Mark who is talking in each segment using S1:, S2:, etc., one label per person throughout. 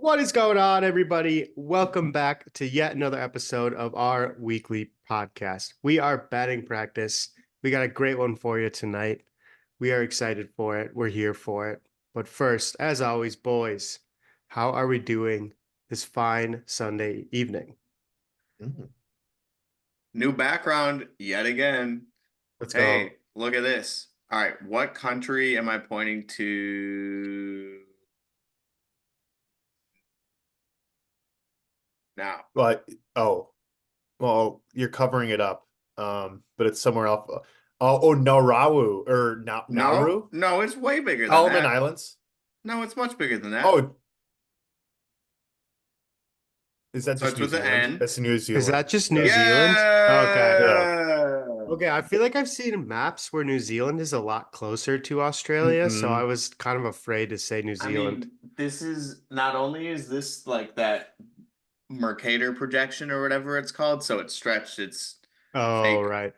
S1: What is going on, everybody? Welcome back to yet another episode of our weekly podcast. We are batting practice. We got a great one for you tonight. We are excited for it. We're here for it. But first, as always, boys, how are we doing this fine Sunday evening?
S2: New background yet again.
S1: Let's go.
S2: Hey, look at this. All right, what country am I pointing to now?
S3: Well, you're covering it up. But it's somewhere else. Nauru or Nauru?
S2: No, it's way bigger than
S3: Solomon
S2: that.
S3: Islands?
S2: No, it's much bigger than that.
S3: Oh, is that
S2: So
S3: just
S2: it's
S3: New
S2: with an
S3: Zealand?
S2: N.
S3: That's New Zealand.
S1: Is that just New
S3: Yeah.
S1: Zealand? Okay.
S2: Yeah.
S1: Okay, I feel like I've seen maps where New Zealand is a lot closer to Australia, so I was kind of afraid to say New
S2: I
S1: Zealand.
S2: mean, this is not only is this like that Mercator projection or whatever it's called, so it's stretched, it's
S1: Oh,
S2: fake.
S1: right.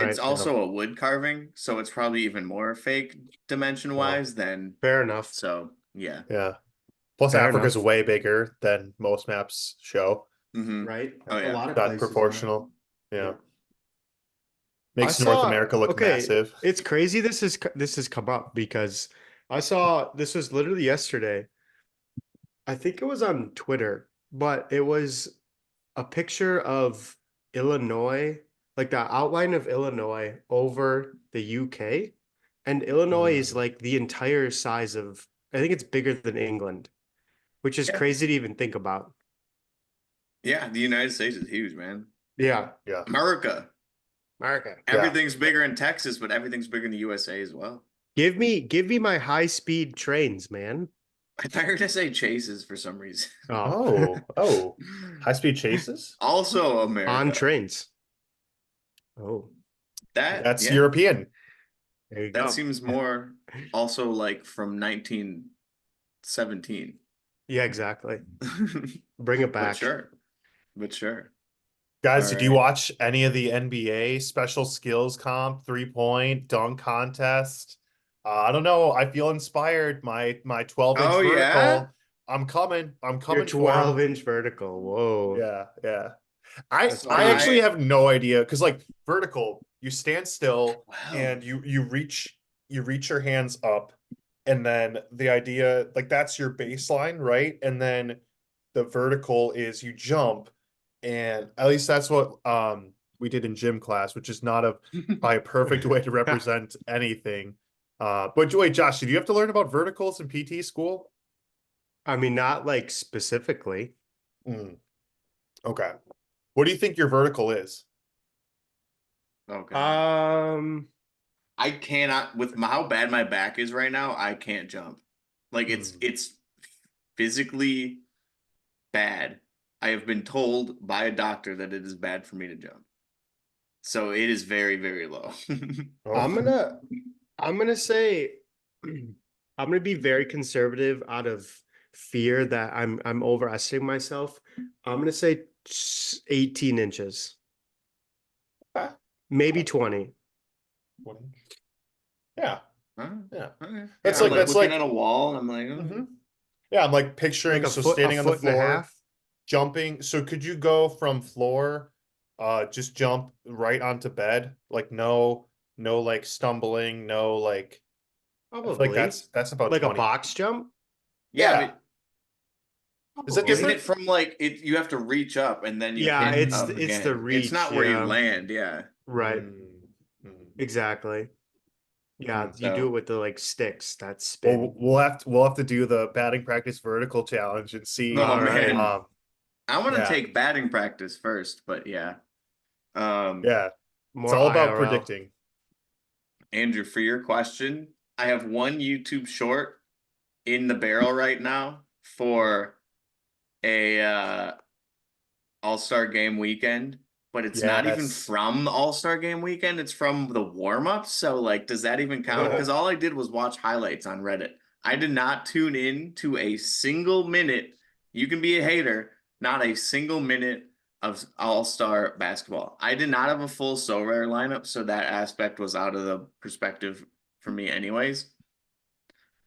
S2: It's also a wood carving, so it's probably even more fake dimension-wise than
S1: Fair enough.
S2: so yeah.
S3: Yeah. Plus,
S1: Fair
S3: Africa's
S1: enough.
S3: way bigger than most maps show.
S1: Right?
S2: Oh,
S1: A
S2: yeah.
S1: lot of
S3: Not
S1: places are.
S3: proportional. Yeah.
S1: I
S3: Makes North
S1: saw,
S3: America look
S1: okay,
S3: massive.
S1: it's crazy this has come up because I saw this was literally yesterday. I think it was on Twitter, but it was a picture of Illinois, like the outline of Illinois over the UK. And Illinois is like the entire size of, I think it's bigger than England, which is
S2: Yeah.
S1: crazy to even think about.
S2: Yeah, the United States is huge, man.
S1: Yeah.
S3: Yeah.
S2: America.
S1: America.
S2: Everything's bigger in Texas, but everything's bigger in the USA as well.
S1: Give me my high speed trains, man.
S2: I thought you were gonna say chases for some reason.
S3: Oh. High-speed chases?
S2: Also
S1: On
S2: America.
S1: trains. Oh,
S3: That's
S2: Yeah.
S3: European.
S1: there you
S2: That
S1: go.
S2: seems more also like from 1917.
S1: Yeah, exactly. Bring it
S2: But
S1: back.
S2: sure. But sure.
S3: Guys,
S2: All
S3: did you
S2: right.
S3: watch any of the NBA special skills comp, 3-point, dunk contest? I don't know. I feel inspired. My 12-inch
S2: Oh, yeah?
S3: vertical. I'm coming. I'm
S1: Your
S3: coming for
S1: 12-inch vertical. Whoa.
S3: Yeah. I
S1: That's
S3: I actually
S1: crazy.
S3: have no idea because like vertical, you stand still and
S2: 12.
S3: you reach your hands up, and then the idea like that's your baseline, right? And then the vertical is you jump, and at least that's what we did in gym class, which is not probably a perfect way to represent anything. But wait, Josh, did you have to learn about verticals in PT school?
S1: I mean, not like specifically.
S3: Mm, okay. What do you think your vertical is?
S2: Okay.
S1: I
S2: cannot with how bad my back is right now, I can't jump. Like it's physically bad. I have been told by a doctor that it is bad for me to jump. So it is very, very low.
S1: I'm gonna say I'm gonna be very conservative out of fear that I'm overestimating myself. I'm gonna say 18 inches, maybe 20.
S3: 20. Yeah.
S2: Yeah. Okay.
S3: That's
S2: Yeah, I'm
S3: like that's
S2: looking
S3: like
S2: at a wall and I'm like,
S3: yeah, I'm like picturing
S1: Like
S3: so standing
S1: a
S3: on the
S1: foot and a
S3: floor,
S1: half.
S3: jumping. So could you go from floor, just jump right onto bed? Like no like stumbling, no like I feel like
S1: Probably.
S3: that's about
S1: Like a
S3: 20.
S1: box jump?
S2: yeah,
S3: Yeah.
S2: but
S3: Is that
S2: isn't
S1: Probably.
S2: it
S3: different?
S2: from like it you have to reach up and then you
S1: Yeah,
S2: hit up
S1: it's the
S2: again. It's
S1: reach,
S2: not where you
S1: yeah.
S2: land, yeah.
S1: Right.
S3: Mm.
S1: Exactly. Yeah, you do it
S2: So
S1: with the like sticks that
S3: Well,
S1: spin.
S3: we'll have to do the batting practice vertical challenge and see.
S2: oh
S1: All right.
S2: man. I want to
S3: Yeah,
S2: take batting practice first, but yeah. Um,
S3: yeah. It's
S1: More
S3: all about
S1: IRL.
S3: predicting.
S2: Andrew, for your question, I have one YouTube short in the barrel right now for a All-Star game weekend, but it's not even
S3: Yes.
S2: from the All-Star game weekend. It's from the warm-ups. So like, does that even count? Because all I did was watch highlights on Reddit. I did not tune in to a single minute. You can be a hater, not a single minute of All-Star basketball. I did not have a full Sorare lineup, so that aspect was out of the perspective for me anyways.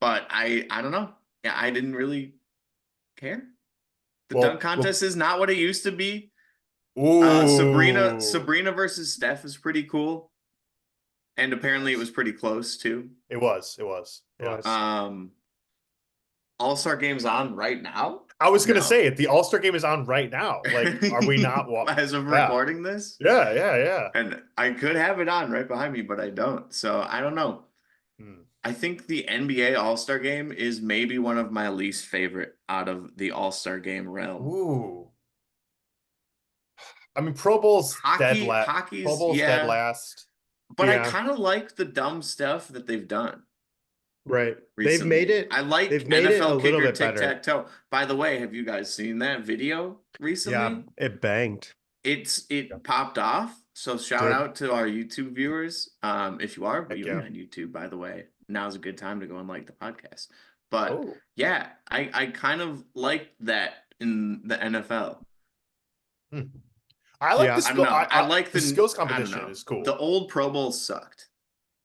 S2: But I don't know. Yeah, I didn't really care. The dunk contest is not what it used to be.
S3: Ooh.
S2: Sabrina versus Steph is pretty cool. And apparently it was pretty close too.
S3: It was. Yeah.
S1: Was.
S2: All-Star game's on right now?
S3: I was gonna
S2: No.
S3: say it. The All-Star game is on right now. Like, are we not
S2: As of
S3: Yeah.
S2: recording this?
S3: Yeah.
S2: And I could have it on right behind me, but I don't. So I don't know.
S3: Hmm.
S2: I think the NBA All-Star game is maybe one of my least favorite out of the All-Star game realm.
S3: Ooh. I mean, Pro Bowl's dead last. Pro
S2: Hockey's,
S3: Bowl's dead
S2: yeah.
S3: last.
S2: But I
S1: Yeah.
S2: kind of like the dumb stuff that they've done
S1: Right.
S2: recently.
S1: They've made it a
S2: NFL
S1: little
S2: kicker
S1: bit better.
S2: tic-tac-toe. By the way, have you guys seen that video recently?
S1: Yeah, it banged.
S2: It popped off. So shout
S1: Did.
S2: out to our YouTube viewers. If you are
S3: Heck
S2: viewing
S3: yeah.
S2: on YouTube, by the way, now's a good time to go and like the podcast. But
S3: Oh.
S2: yeah, I kind of like that in the NFL.
S3: Hmm. I like
S1: Yeah.
S3: the
S2: I don't
S3: skill.
S2: know. I like
S3: the skills
S2: I don't
S3: competition
S2: know.
S3: is cool.
S2: The old Pro Bowl sucked.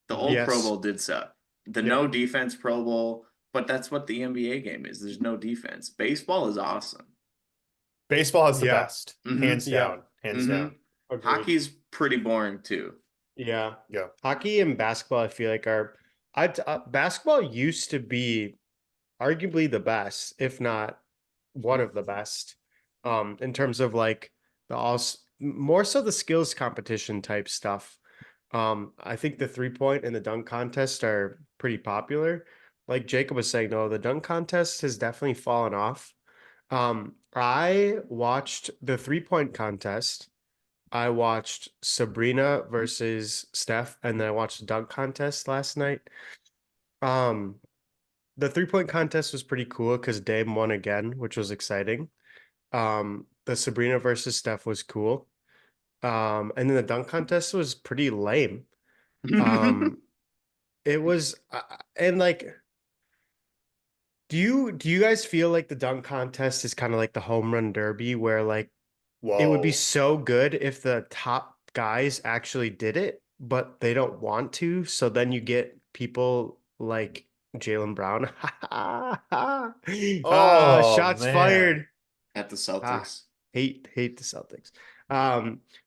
S2: The old Pro
S1: Yes.
S2: Bowl did suck. The
S3: Yeah.
S2: no defense Pro Bowl, but that's what the NBA game is. There's no defense. Baseball is awesome.
S3: Baseball has the
S1: Yeah.
S3: best,
S2: Mhm.
S3: hands
S1: Yeah.
S3: down, hands
S2: Mhm.
S3: down.
S1: Agreed.
S2: Hockey's pretty boring too.
S1: Yeah.
S3: Yeah.
S1: Hockey and basketball, I feel like basketball used to be arguably the best, if not one of the best, in terms of like more so the skills competition type stuff. I think the 3-point and the dunk contest are pretty popular. Like Jacob was saying, though, the dunk contest has definitely fallen off. I watched the 3-point contest. I watched Sabrina versus Steph, and then I watched the dunk contest last night. The 3-point contest was pretty cool because Dame won again, which was exciting. The Sabrina versus Steph was cool. And then the dunk contest was pretty lame. It was, and like, do you guys feel like the dunk contest is kind of like the home run derby where like it would be
S3: Whoa.
S1: so good if the top guys actually did it, but they don't want to. So then you get people like Jaylen Brown.
S3: Oh
S1: Shots
S3: man.
S1: fired.
S2: At the
S1: Ah,
S2: Celtics.
S1: hate the Celtics.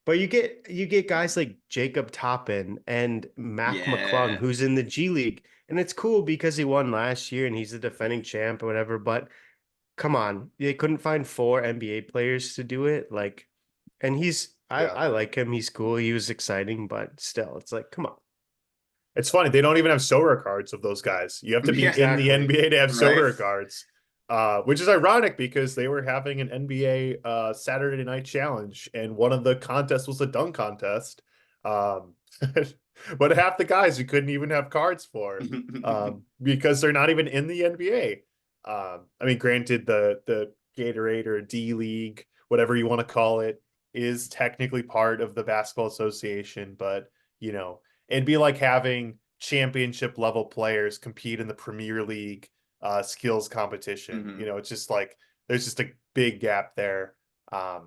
S1: But you get guys like Jacob Toppin and Mac McClung,
S2: Yeah.
S1: who's in the G League. And it's cool because he won last year and he's the defending champ or whatever. But come on, they couldn't find 4 NBA players to do it. Like, and
S3: Yeah.
S1: I like him. He's cool. He was exciting, but still, it's like, come on.
S3: It's funny, they don't even have Sorare cards of those guys. You have to be
S2: Yeah.
S3: in the
S1: Exactly.
S3: NBA to have
S2: Right.
S3: Sorare cards. Which is ironic because they were having an NBA Saturday night challenge, and one of the contests was a dunk contest. But half the guys you couldn't even have cards for because they're not even in the NBA. I mean, granted, the Gatorade or D League, whatever you want to call it, is technically part of the Basketball Association, but you know, it'd be like having championship level players compete in the Premier League skills competition.
S2: Mhm.
S3: You know, it's just like there's just a big gap there. I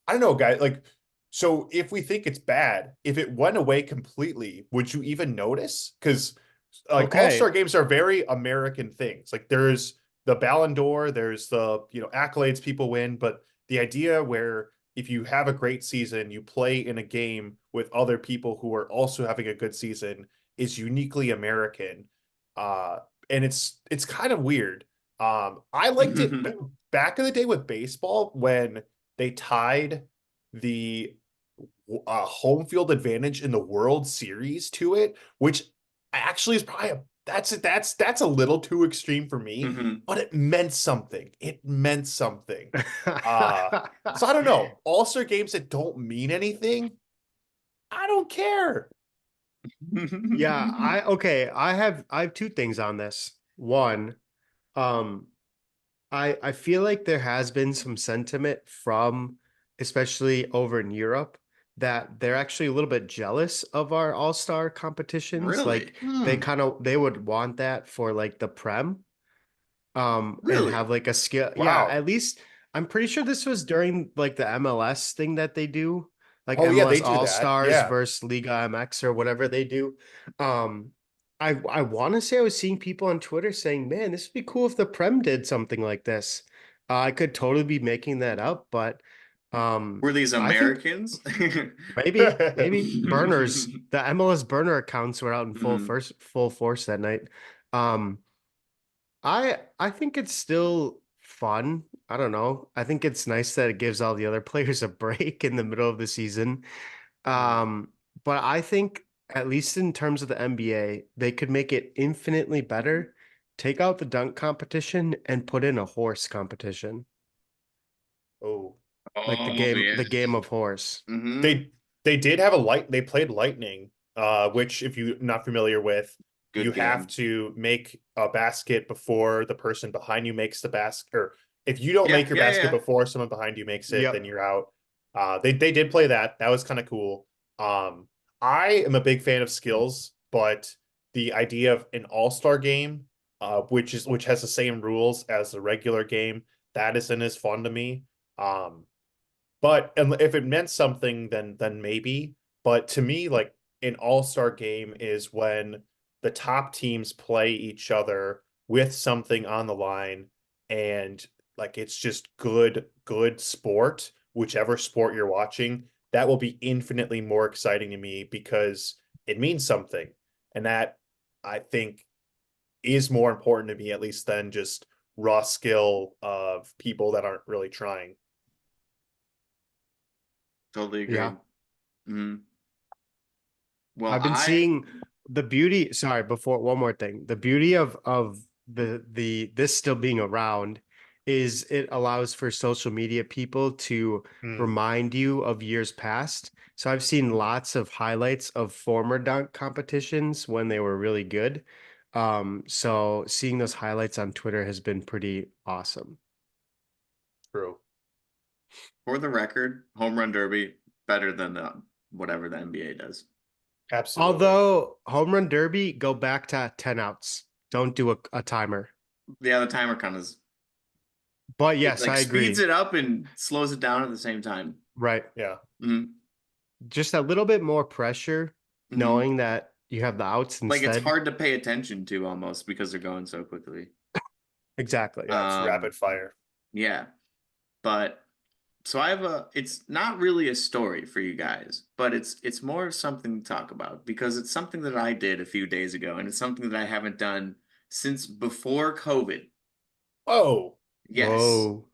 S3: don't know, guys. Like, so if we think it's bad, if it went away completely, would you even notice? Because like
S1: Okay.
S3: All-Star games are very American things. Like there's the Ballon d'Or, there's the accolades people win, but the idea where if you have a great season, you play in a game with other people who are also having a good season is uniquely American. And it's kind of weird. I liked it back in the day with baseball when they tied the home field advantage in the World Series to it, which actually is probably that's a little too extreme for me,
S2: Mhm.
S3: but it meant something. It meant something. So I don't know. All-Star games that don't mean anything, I don't care.
S1: Yeah, I have 2 things on this. One, um, I feel like there has been some sentiment from, especially over in Europe, that they're actually a little bit jealous of our all-star competitions.
S2: Really?
S1: Like they would want that for like the Prem. And
S2: Really?
S1: have like a skill. Yeah,
S3: Wow.
S1: at least I'm pretty sure this was during like the MLS thing that they do, like
S3: Oh yeah, they
S1: MLS
S3: do
S1: All
S3: that.
S1: Stars
S3: Yeah.
S1: versus Liga MX or whatever they do. Um, I want to say I was seeing people on Twitter saying, "Man, this would be cool if the Prem did something like this." I could totally be making that up, but
S2: Were these
S1: I think
S2: Americans?
S1: maybe burners, the MLS burner accounts were out in
S2: Mhm.
S1: full force that night. Um, I think it's still fun. I don't know. I think it's nice that it gives all the other players a break in the middle of the season.
S3: Mm.
S1: Um, but I think at least in terms of the NBA, they could make it infinitely better. Take out the dunk competition and put in a horse competition,
S3: Oh,
S1: like
S2: Oh yeah.
S1: the game of horse.
S2: Hmm.
S3: they did have they played Lightning, which if you're not familiar with, you
S2: Good
S3: have
S2: game.
S3: to make a basket before the person behind you makes the basket, or if you don't
S2: Yeah,
S3: make your
S2: yeah,
S3: basket
S2: yeah.
S3: before someone behind you makes it, then
S1: Yep.
S3: you're out. They did play that. That was kind of cool. Um, I am a big fan of skills, but the idea of an all-star game, which has the same rules as the regular game, that isn't as fun to me. Um, but if it meant something, then maybe. But to me, like an all-star game is when the top teams play each other with something on the line, and like it's just good sport, whichever sport you're watching. That will be infinitely more exciting to me because it means something. And that I think is more important to me, at least than just raw skill of people that aren't really trying.
S2: Totally
S1: Yeah.
S2: agreed. Hmm. Well,
S1: I've been seeing the beauty, sorry, before one more thing. The beauty of the this still being around is it allows for social media people to
S3: Hmm.
S1: remind you of years past. So I've seen lots of highlights of former dunk competitions when they were really good. So seeing those highlights on Twitter has been pretty awesome.
S3: True.
S2: for the record, home run derby better than whatever the NBA does.
S3: Absolutely.
S1: Although home run derby, go back to 10 outs. Don't do a timer.
S2: Yeah, the timer kind of
S1: But
S2: it
S1: yes,
S2: like
S1: I
S2: speeds
S1: agree.
S2: it up and slows it down at the same time.
S1: Right.
S3: Yeah.
S2: Hmm.
S1: Just a little bit more pressure
S2: Hmm.
S1: knowing that you have the outs
S2: Like it's
S1: instead.
S2: hard to pay attention to almost because they're going so quickly.
S1: Exactly.
S3: Yeah, it's
S2: Um,
S3: rapid fire.
S2: yeah, but so I have it's not really a story for you guys, but it's more of something to talk about because it's something that I did a few days ago and it's something that I haven't done since before COVID.
S3: Oh,
S2: Yes,
S1: Whoa.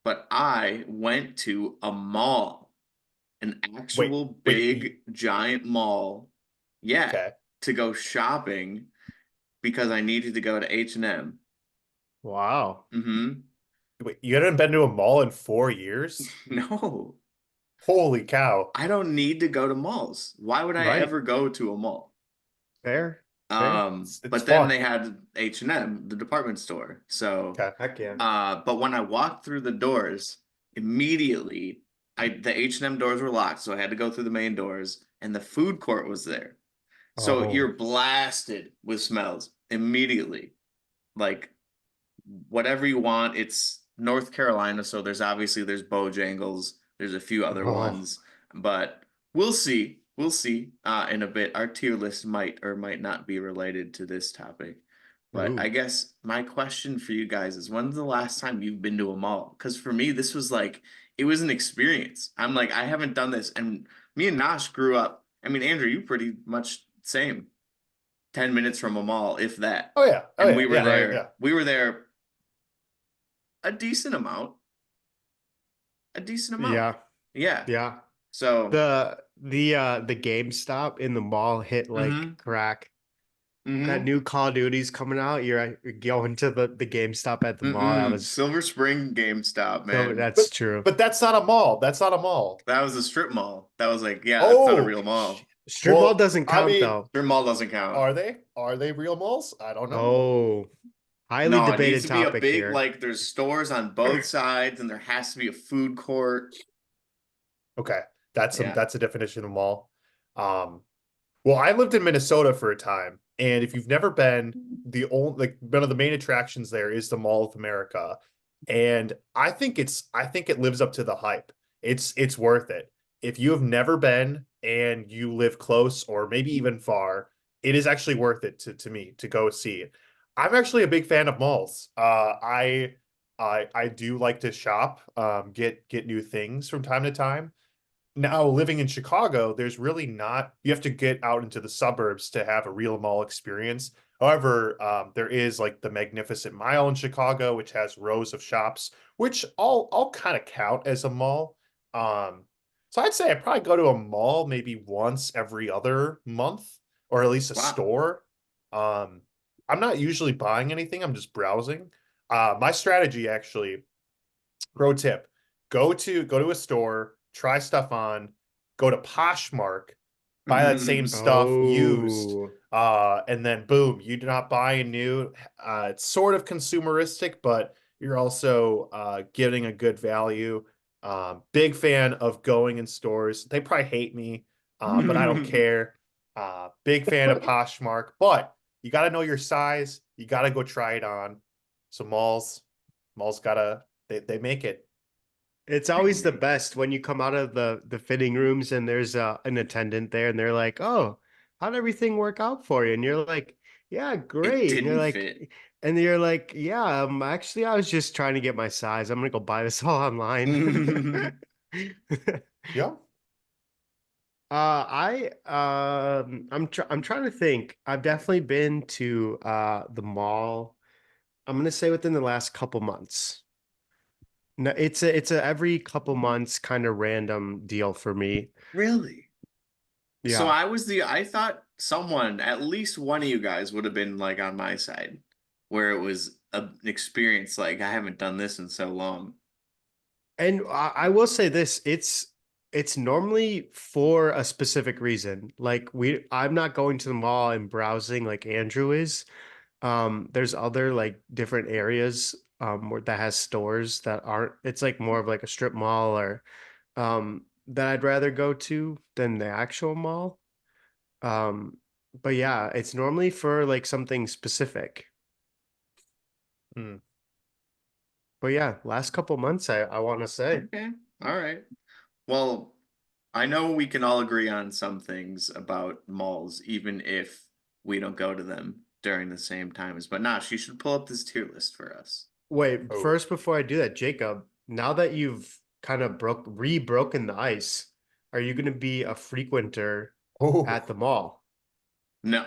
S2: but I went to a mall, an
S3: wait,
S2: actual
S3: wait.
S2: big giant mall. Yeah,
S3: Okay.
S2: to go shopping because I needed to go to H&M.
S1: Wow.
S2: Mm-hmm.
S3: Wait, you hadn't been to a mall in 4 years?
S2: No,
S3: Holy cow.
S2: I don't need to go to malls. Why would I
S1: Right.
S2: ever go to a mall?
S1: Fair. Fair.
S3: It's
S2: But then
S3: fun.
S2: they had H&M, the department store. So,
S3: Okay.
S1: Heck yeah.
S2: but when I walked through the doors, immediately the H&M doors were locked, so I had to go through the main doors, and the food court was there. So
S1: Oh.
S2: you're blasted with smells immediately. Like whatever you want. It's North Carolina, so there's Bojangles, there's a few other
S1: Oh.
S2: ones, but we'll see. We'll see in a bit. Our tier list might or might not be related to this topic. But I
S1: Ooh.
S2: guess my question for you guys is when's the last time you've been to a mall? Because for me, this was like it was an experience. I'm like, I haven't done this. And me and Nash grew up. I mean, Andrew, you pretty much same. 10 minutes from a mall, if that.
S3: Oh yeah. Oh
S2: And
S3: yeah. Yeah.
S1: Right.
S3: Yeah.
S2: we were there a decent amount. A decent amount.
S1: Yeah.
S2: Yeah.
S1: Yeah.
S2: So,
S1: The GameStop in the mall hit like
S2: mm-hmm.
S1: crack. That
S2: Mm-hmm.
S1: new Call of Duty's coming out. You're going to the GameStop at the mall. That
S2: Mm-mm.
S1: was
S2: Silver Spring GameStop,
S1: so
S2: man.
S1: that's
S3: But
S1: true.
S3: but that's not a mall. That's not a mall.
S2: That was a strip mall. That was like, yeah, that's not a
S3: Oh,
S2: real mall.
S1: Strip mall
S3: well,
S1: doesn't
S3: I
S1: count
S3: mean,
S1: though.
S2: Strip mall doesn't count.
S3: are they? Are they real malls? I don't know.
S1: Oh, highly
S2: No, it needs
S1: debated
S2: to be a
S1: topic
S2: big,
S1: here.
S2: like, there's stores on both sides, and there has to be a food court.
S3: Okay.
S2: Yeah.
S3: That's a definition of mall. Um, well, I lived in Minnesota for a time, and if you've never been, the only like one of the main attractions there is the Mall of America, and I think it lives up to the hype. It's worth it. If you have never been and you live close or maybe even far, it is actually worth it to me to go see it. I'm actually a big fan of malls. I I do like to shop, get new things from time to time. Now living in Chicago, there's really not, you have to get out into the suburbs to have a real mall experience. However, there is like the Magnificent Mile in Chicago, which has rows of shops, which all kind of count as a mall. So I'd say I probably go to a mall maybe once every other month, or at least a
S2: Wow.
S3: store. Um, I'm not usually buying anything, I'm just browsing. My strategy actually, pro tip, go to a store, try stuff on, go to Poshmark, buy that same stuff used,
S1: Oh,
S3: and then boom, you do not buy a new. It's sort of consumeristic, but you're also getting a good value. Big fan of going in stores. They probably hate me, but I don't care. Big fan of Poshmark, but you got to know your size. You got to go try it on. So malls gotta, they make it.
S1: it's always the best when you come out of the fitting rooms and there's an attendant there and they're like, "Oh, how'd everything work out for you?" And you're like, "Yeah,
S2: It
S1: great."
S2: didn't fit.
S1: And you're like, "Yeah, actually, I was just trying to get my size. I'm gonna go buy this all online."
S3: Yeah.
S1: I'm trying to think. I've definitely been to the mall. I'm gonna say within the last couple months. No, it's a every couple months kind of random deal for me.
S2: Really? So
S1: Yeah.
S2: I thought someone, at least one of you guys would have been like on my side, where it was an experience like I haven't done this in so long.
S1: And I will say this, it's normally for a specific reason. Like I'm not going to the mall and browsing like Andrew is. There's other like different areas where that has stores that aren't, it's like more of like a strip mall or that I'd rather go to than the actual mall. Um, but yeah, it's normally for like something specific.
S3: Hmm.
S1: But yeah, last couple months I want to say.
S2: Okay. All right. Well, I know we can all agree on some things about malls, even if we don't go to them during the same times. But nah, she should pull up this tier list for us.
S1: Wait,
S3: Oh.
S1: first before I do that, Jacob, now that you've kind of re-broken the ice, are you going to be a frequenter at
S3: Oh.
S1: the mall?
S2: No.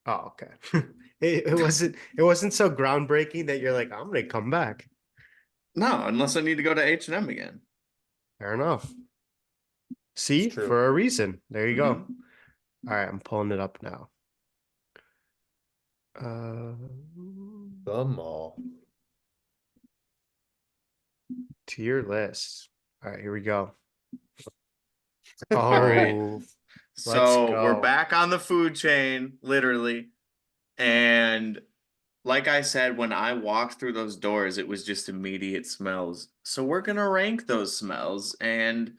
S1: Oh, okay. It wasn't so groundbreaking that you're like, I'm gonna come back.
S2: No, unless I need to go to H&M again.
S1: Fair enough.
S3: It's
S1: See,
S3: true.
S1: for a reason. There you go. All
S2: Hmm.
S1: right, I'm pulling it up now.
S3: The mall.
S1: Tier list. All right, here we go.
S2: All right.
S1: Oh, let's
S2: So we're
S1: go.
S2: back on the food chain, literally. And like I said, when I walked through those doors, it was just immediate smells. So we're gonna rank those smells, and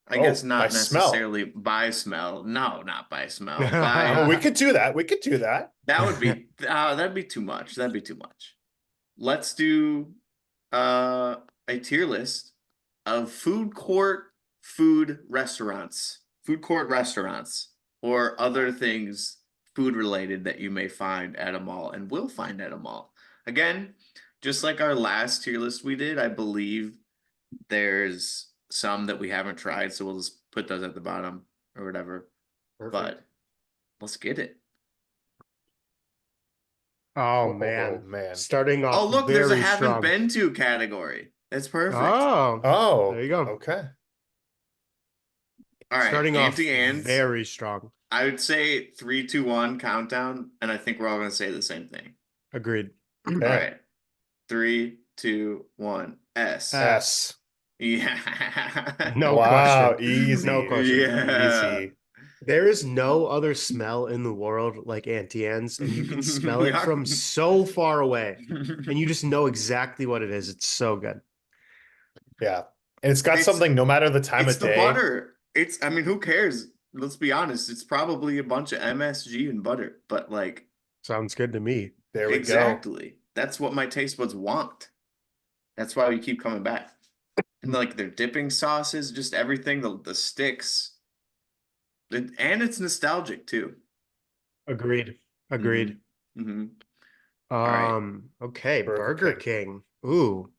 S2: I guess
S3: Oh, by
S2: not
S3: smell.
S2: necessarily by smell. No, not by smell.
S3: Oh,
S2: By
S3: we could do that. We could do that.
S2: that'd be too much. That'd be too much. Let's do uh a tier list of food court restaurants, or other things food related that you may find at a mall and will find at a mall. Again, just like our last tier list we did, I believe there's some that we haven't tried, so we'll just put those at the bottom or whatever.
S1: Perfect.
S2: But let's get it.
S1: Oh
S3: Oh
S1: man,
S3: man.
S1: starting
S2: Oh,
S1: off
S2: look, there's a
S1: very
S2: haven't
S1: strong.
S2: been to category. That's perfect.
S1: Oh, there
S3: Oh,
S1: you go.
S3: okay.
S2: All right,
S1: Starting off
S2: Auntie Anne's.
S1: very strong.
S2: I would say 3, 2, 1 countdown, and I think we're all gonna say the same thing.
S1: Agreed.
S2: All
S3: Okay.
S2: right, 3, 2, 1. S.
S3: S.
S1: S.
S2: Yeah.
S1: No
S3: Wow,
S1: question. No
S3: easy.
S1: question.
S2: Yeah.
S3: Easy.
S1: There is no other smell in the world like Auntie Anne's, and you can smell it from so far away, and you just know exactly what it is. It's so good.
S3: Yeah. And it's got
S2: It's
S3: something no matter the time
S2: it's
S3: of
S2: the
S3: day.
S2: butter. I mean, who cares? Let's be honest. It's probably a bunch of MSG and butter, but like
S1: Sounds good to me.
S3: There we go.
S2: exactly. That's what my taste buds want. That's why we keep coming back. And like their dipping sauces, just everything, the sticks. And it's nostalgic too.
S1: Agreed.
S2: Hmm.
S1: Agreed.
S2: Hmm. All right.
S1: Okay,
S3: Burger
S1: Burger
S3: King.
S1: King. Ooh.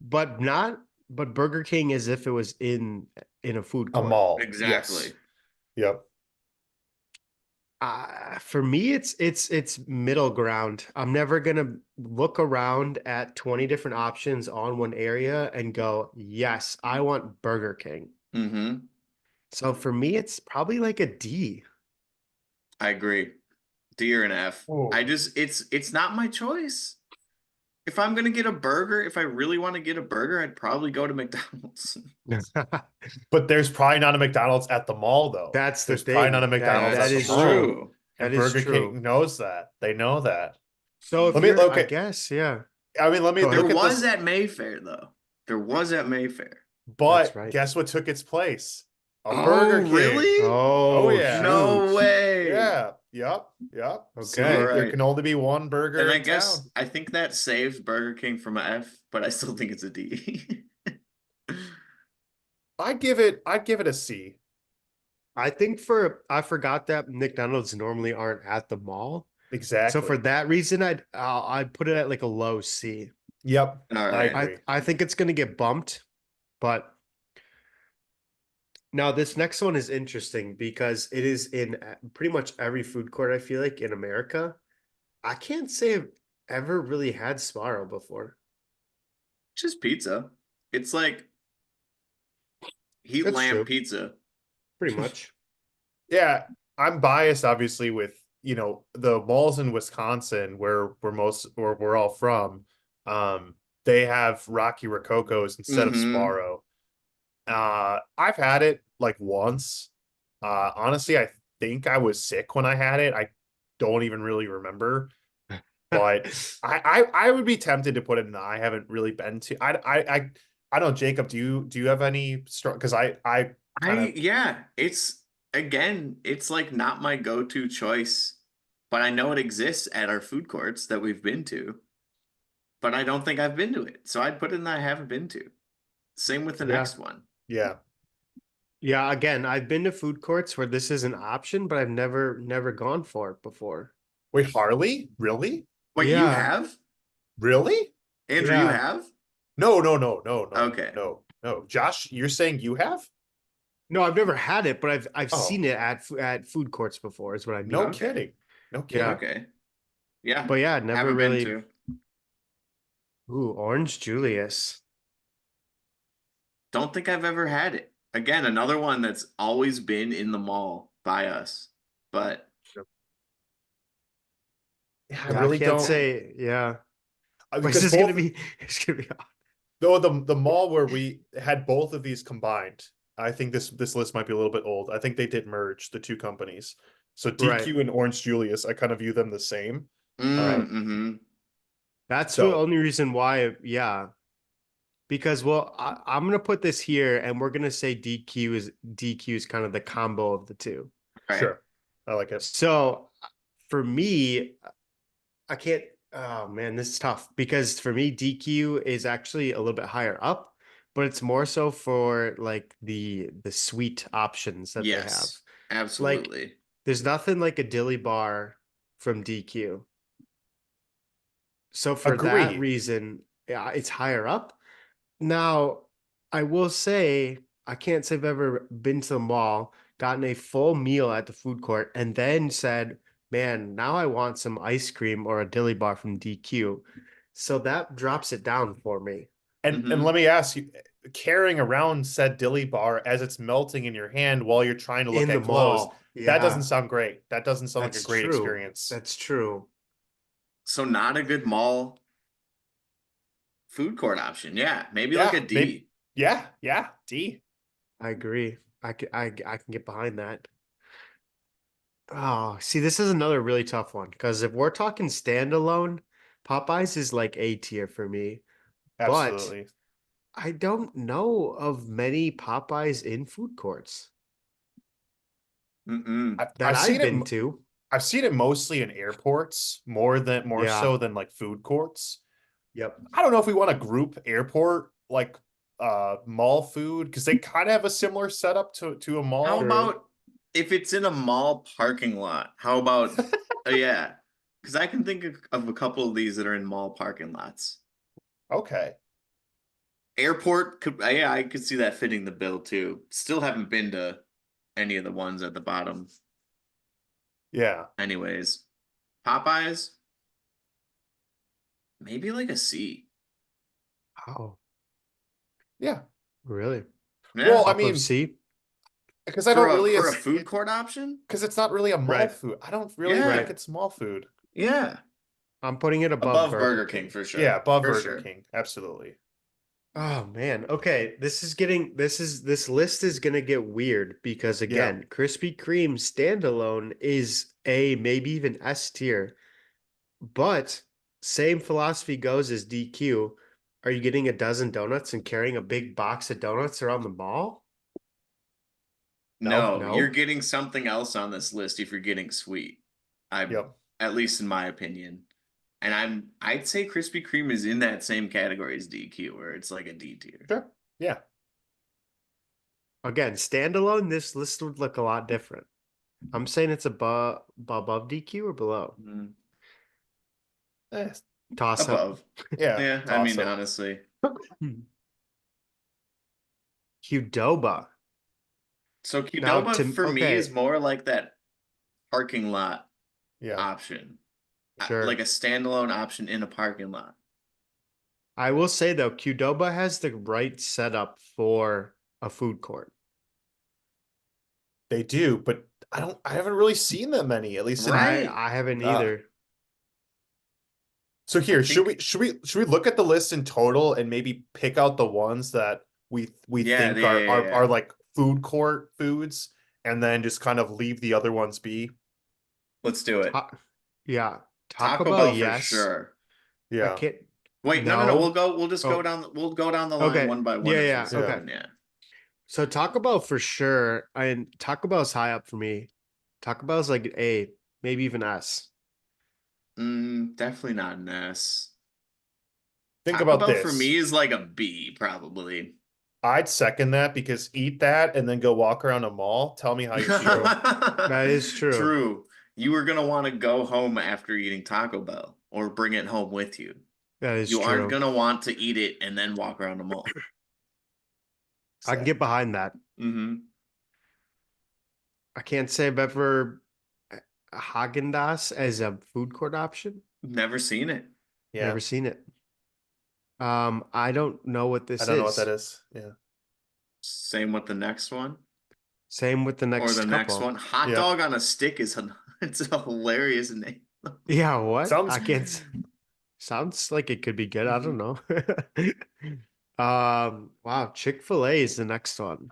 S1: but not, but Burger King as if it was in a food
S3: A
S1: court.
S3: mall.
S2: Exactly.
S3: Yes. Yep.
S1: For me, it's middle ground. I'm never gonna look around at 20 different options on one area and go, yes, I want Burger King.
S2: Mm-hmm.
S1: So for me, it's probably like a D.
S2: I agree. D or an F.
S3: Oh.
S2: It's not my choice. If I'm gonna get a burger, if I really want to get a burger, I'd probably go to McDonald's.
S3: But there's probably not a McDonald's at the mall, though.
S1: That's the
S3: There's probably not a
S1: thing.
S3: McDonald's
S1: That
S3: at the
S1: is
S3: mall.
S1: true.
S2: True.
S3: And
S1: That is
S3: Burger
S1: true.
S3: King knows that. They know that.
S1: So if
S3: Let me
S1: you're, I
S3: okay.
S1: guess, yeah.
S3: I mean, let me
S1: Go ahead.
S2: There
S3: look at
S2: was
S3: this.
S2: at Mayfair though. There was at Mayfair.
S1: That's
S3: But
S1: right.
S3: guess what took its place? A
S2: Oh,
S3: Burger King.
S2: really?
S3: Oh,
S1: Oh,
S3: yeah.
S2: No
S1: shoot.
S2: way.
S3: Yeah. Yep. Yep. See,
S1: Okay.
S2: All
S3: there
S2: right.
S3: can only be one burger
S2: And I
S3: in
S2: guess
S3: town.
S2: I think that saves Burger King from an F, but I still think it's a D.
S3: I'd give it a C.
S1: I think I forgot that McDonald's normally aren't at the mall. So for
S3: Exactly.
S1: that reason, I'd put it at like a low C.
S3: Yep.
S2: All
S3: I
S2: right.
S3: agree.
S1: I think it's gonna get bumped, but now this next one is interesting because it is in pretty much every food court, I feel like, in America. I can't say I've ever really had Sbarro before.
S2: Just pizza. It's like heat
S1: That's
S2: lamp
S1: true,
S2: pizza.
S1: pretty much.
S3: Yeah, I'm biased obviously with, the malls in Wisconsin where we're all from. They have Rocky Rococos instead of
S2: Mm-hmm.
S3: Sbarro. I've had it like once. Honestly, I think I was sick when I had it. I don't even really remember, but I would be tempted to put it in the I haven't really been to. I don't know, Jacob, do you have any strong, because I kind of
S2: Yeah, it's like not my go-to choice, but I know it exists at our food courts that we've been to, but I don't think I've been to it. So I'd put it in that I haven't been to. Same with the
S1: Yeah.
S2: next one.
S3: yeah.
S1: Yeah, again, I've been to food courts where this is an option, but I've never gone for it before.
S3: Wait, Harley? Really?
S2: Wait, you
S1: Yeah,
S2: have?
S3: Really?
S2: Andrew, you
S1: yeah.
S2: have?
S3: No, no, no, no, no,
S2: Okay.
S3: no, no. Josh, you're saying you have?
S1: No, I've never had it, but I've
S3: Oh,
S1: seen it at food courts before, is what I
S3: no
S1: mean.
S2: Okay.
S3: kidding. No
S1: Yeah.
S3: kidding.
S2: Okay. Yeah.
S1: But yeah, never
S2: Haven't been
S1: really.
S2: to.
S1: Ooh, Orange Julius.
S2: Don't think I've ever had it. Again, another one that's always been in the mall by us. But
S3: Yeah, I
S1: Yeah, I
S3: really
S1: can't
S3: don't,
S1: say. Yeah, this
S3: because
S1: is gonna
S3: both,
S1: be. It's gonna be.
S3: though the mall where we had both of these combined, I think this list might be a little bit old. I think they did merge the two companies. So
S1: Right.
S3: DQ and Orange Julius, I kind of view them the same.
S1: Right.
S2: mm-hmm.
S1: That's the
S3: So
S1: only reason why. Yeah, because well, I'm gonna put this here, and we're gonna say DQ is kind of the combo of the two.
S2: Right.
S3: sure, I like it.
S1: So for me, I can't. Oh man, this is tough because for me, DQ is actually a little bit higher up, but it's more so for like the sweet options that they have.
S2: Yes,
S1: Like,
S2: absolutely.
S1: there's nothing like a dilly bar from DQ. So for that
S3: Agreed.
S1: reason, yeah, it's higher up. Now, I will say I can't say I've ever been to the mall, gotten a full meal at the food court, and then said, "Man, now I want some ice cream or a dilly bar from DQ." So that drops it down for me.
S3: And
S2: Mm-hmm.
S3: let me ask you, carrying around said dilly bar as it's melting in your hand while you're trying to look
S1: In the
S3: at clothes,
S1: mall,
S3: that doesn't
S1: yeah,
S3: sound great. That doesn't sound like a
S1: that's
S3: great
S1: true.
S3: experience.
S1: That's true.
S2: So not a good mall food court option. Yeah, maybe like a
S3: Yeah, maybe.
S2: D.
S3: Yeah, yeah. D.
S1: I agree. I can get behind that. Oh, see, this is another really tough one because if we're talking standalone, Popeyes is like A tier for me. But
S3: Absolutely.
S1: I don't know of many Popeyes in food courts
S2: Mm-mm.
S1: that
S3: I've
S1: I've
S3: seen it.
S1: been to.
S3: I've seen it mostly in airports more
S1: Yeah.
S3: so than like food courts.
S1: Yep.
S3: I don't know if we want to group airport like mall food because they kind of have a similar setup to a
S2: How
S3: mall.
S1: True.
S2: about if it's in a mall parking lot? How about, yeah, because I can think of a couple of these that are in mall parking lots.
S3: Okay.
S2: Airport could, yeah, I could see that fitting the bill too. Still haven't been to any of the ones at the bottom.
S3: Yeah.
S2: Anyways, Popeyes, maybe like a C.
S1: Oh,
S3: Yeah.
S1: really?
S2: Yeah,
S3: Well, I
S1: Top of
S3: mean,
S1: C?
S3: because I don't really
S2: for a food court option.
S3: because it's not really a mall
S1: Right.
S3: food. I don't really
S2: Yeah,
S3: think
S1: Right.
S3: it's mall food.
S2: yeah,
S1: I'm putting it above
S2: above
S1: Burger
S2: Burger King
S1: King.
S2: for sure.
S3: Yeah, above
S2: For
S3: Burger
S2: sure.
S3: King. Absolutely.
S1: Oh man. Okay, this list is gonna get weird because
S3: Yeah.
S1: again, Krispy Kreme standalone is A, maybe even S tier. But same philosophy goes as DQ. Are you getting a dozen donuts and carrying a big box of donuts around the mall?
S3: No.
S2: No, you're
S1: No.
S2: getting something else on this list if you're getting sweet. I,
S3: Yep.
S2: at least in my opinion. And I'd say Krispy Kreme is in that same category as DQ, where it's like a D tier.
S3: Sure. Yeah.
S1: Again, standalone, this list would look a lot different. I'm saying it's above DQ or below.
S2: Mm,
S3: Eh,
S1: Toss up.
S2: above.
S3: yeah.
S2: Yeah, I
S3: Toss
S2: mean,
S3: up.
S2: honestly.
S1: Qdoba.
S2: So
S1: Now
S2: Qdoba
S1: to
S2: for me is
S1: okay,
S2: more like that parking lot
S3: Yeah.
S2: option. Like
S1: sure.
S2: a standalone option in a parking lot.
S1: I will say though, Qdoba has the right setup for a food court.
S3: They do, but I haven't really seen that many, at least in
S2: Right.
S1: I haven't
S3: uh
S1: either.
S3: so
S2: I
S3: here,
S2: think
S3: should we look at the list in total and maybe pick out the ones that we
S2: yeah,
S3: think
S2: yeah, yeah,
S3: are
S2: yeah.
S3: like food court foods and then just kind of leave the other ones be?
S2: Let's do it.
S1: Ta yeah, Taco
S2: Taco
S1: Bell,
S2: Bell for
S1: yes.
S2: sure.
S1: I
S3: Yeah.
S1: can't.
S2: Wait, no.
S1: No.
S2: We'll just go
S1: Oh,
S2: down we'll go down the line
S1: okay.
S2: one by one
S1: Yeah,
S2: as we
S1: yeah.
S2: see
S3: Yeah.
S1: Okay.
S2: them, yeah.
S1: So Taco Bell for sure. And Taco Bell's high up for me. Taco Bell's like an A, maybe even S.
S2: Definitely not an S.
S3: Think
S2: Taco
S3: about
S2: Bell for
S3: this.
S2: me is like a B, probably.
S3: I'd second that because eat that and then go walk around a mall. Tell me how you feel.
S1: That is true.
S2: True. You are gonna want to go home after eating Taco Bell or bring it home with you.
S1: That is
S2: You aren't
S1: true.
S2: gonna want to eat it and then walk around the mall.
S1: I can
S3: Sad.
S1: get behind that.
S2: Mm-hmm.
S1: I can't say I've ever Haagen-Dazs as a food court option.
S2: Never seen it.
S3: Yeah.
S1: Never seen it. I don't know what
S3: I
S1: this
S3: don't know what that
S1: is.
S3: is. Yeah.
S2: Same with the next one.
S1: Same with the
S2: Or the
S1: next
S2: next
S1: couple.
S2: one. Hot
S3: Yeah.
S2: dog on a stick is it's a hilarious name.
S1: Yeah, what?
S3: Sounds
S1: I can't. Sounds like it could be good. I don't know. Wow, Chick-fil-A is the next one.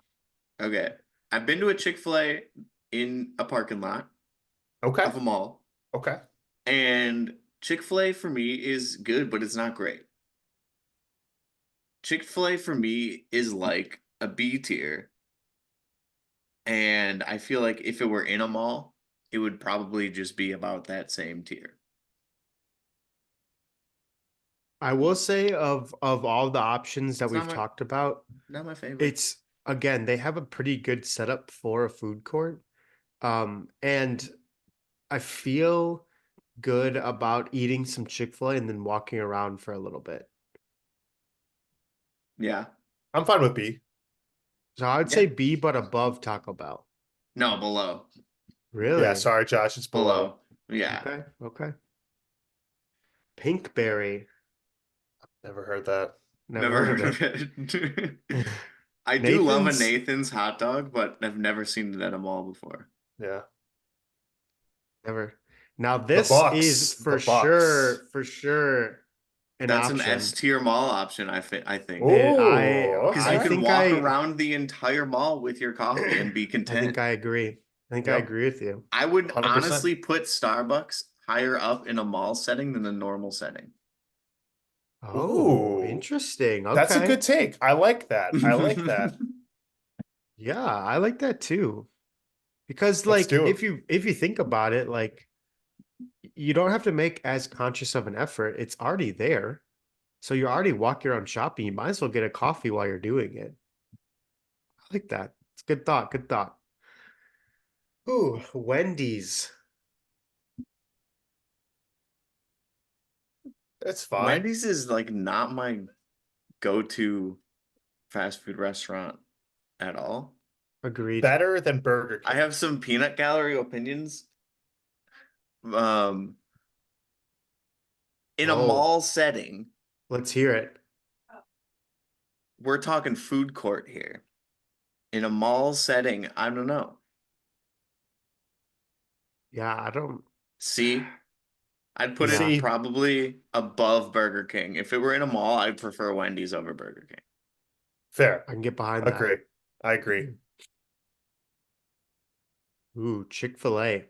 S2: Okay. I've been to a Chick-fil-A in a parking lot
S3: okay.
S2: of a mall,
S3: Okay.
S2: and Chick-fil-A for me is good, but it's not great. Chick-fil-A for me is like a B tier, and I feel like if it were in a mall, it would probably just be about that same tier.
S1: I will say of all the options that
S2: It's
S1: we've talked about,
S2: not my favorite.
S1: it's again, they have a pretty good setup for a food court. And I feel good about eating some Chick-fil-A and then walking around for a little bit.
S2: Yeah.
S3: I'm fine with B.
S1: So I would
S2: Yeah.
S1: say B, but above Taco Bell.
S2: No, below.
S3: Yeah,
S1: Really?
S3: sorry, Josh, it's below.
S2: Yeah.
S1: Okay, okay. Pinkberry.
S3: Never heard that.
S1: Never
S2: Never
S1: heard
S2: heard
S1: of
S2: of it. I do love a
S1: Nathan's.
S2: Nathan's hot dog, but I've never seen it at a mall before.
S3: Yeah.
S1: Never. Now
S3: The
S1: this is
S3: Bucks. The Bucks.
S1: for sure an
S2: That's an S
S1: option.
S2: tier mall option, I think.
S3: Oh,
S2: Because
S1: I
S2: you
S3: okay.
S2: can
S1: think
S2: walk around the entire mall with your coffee and be
S1: I think
S2: content.
S1: I agree. I think I
S3: Yep.
S1: agree with you.
S2: I would
S3: 100%.
S2: honestly put Starbucks higher up in a mall setting than a normal setting.
S1: Oh,
S3: Ooh.
S1: interesting.
S3: That's a
S1: Okay.
S3: good take. I like that. I like that.
S1: Yeah, I like that too. Because
S3: Let's
S1: like
S3: do it.
S1: if you think about it, like you don't have to make as conscious of an effort. It's already there. So you're already walking around shopping. You might as well get a coffee while you're doing it. I like that. It's a good thought. Good thought. Ooh, Wendy's.
S3: It's fine.
S2: Wendy's is like not my go-to fast food restaurant at all.
S1: Agreed.
S3: Better than Burger King.
S2: I have some peanut gallery opinions. In a
S1: Oh.
S2: mall setting,
S1: Let's hear it.
S2: we're talking food court here. In a mall setting, I don't know.
S1: Yeah, I don't.
S2: See, I'd put
S1: Yeah.
S2: it probably above Burger King. If it were in a mall, I'd prefer Wendy's over Burger King.
S3: Fair.
S1: I can get behind that.
S3: Agree. I agree.
S1: Ooh, Chick-fil-A.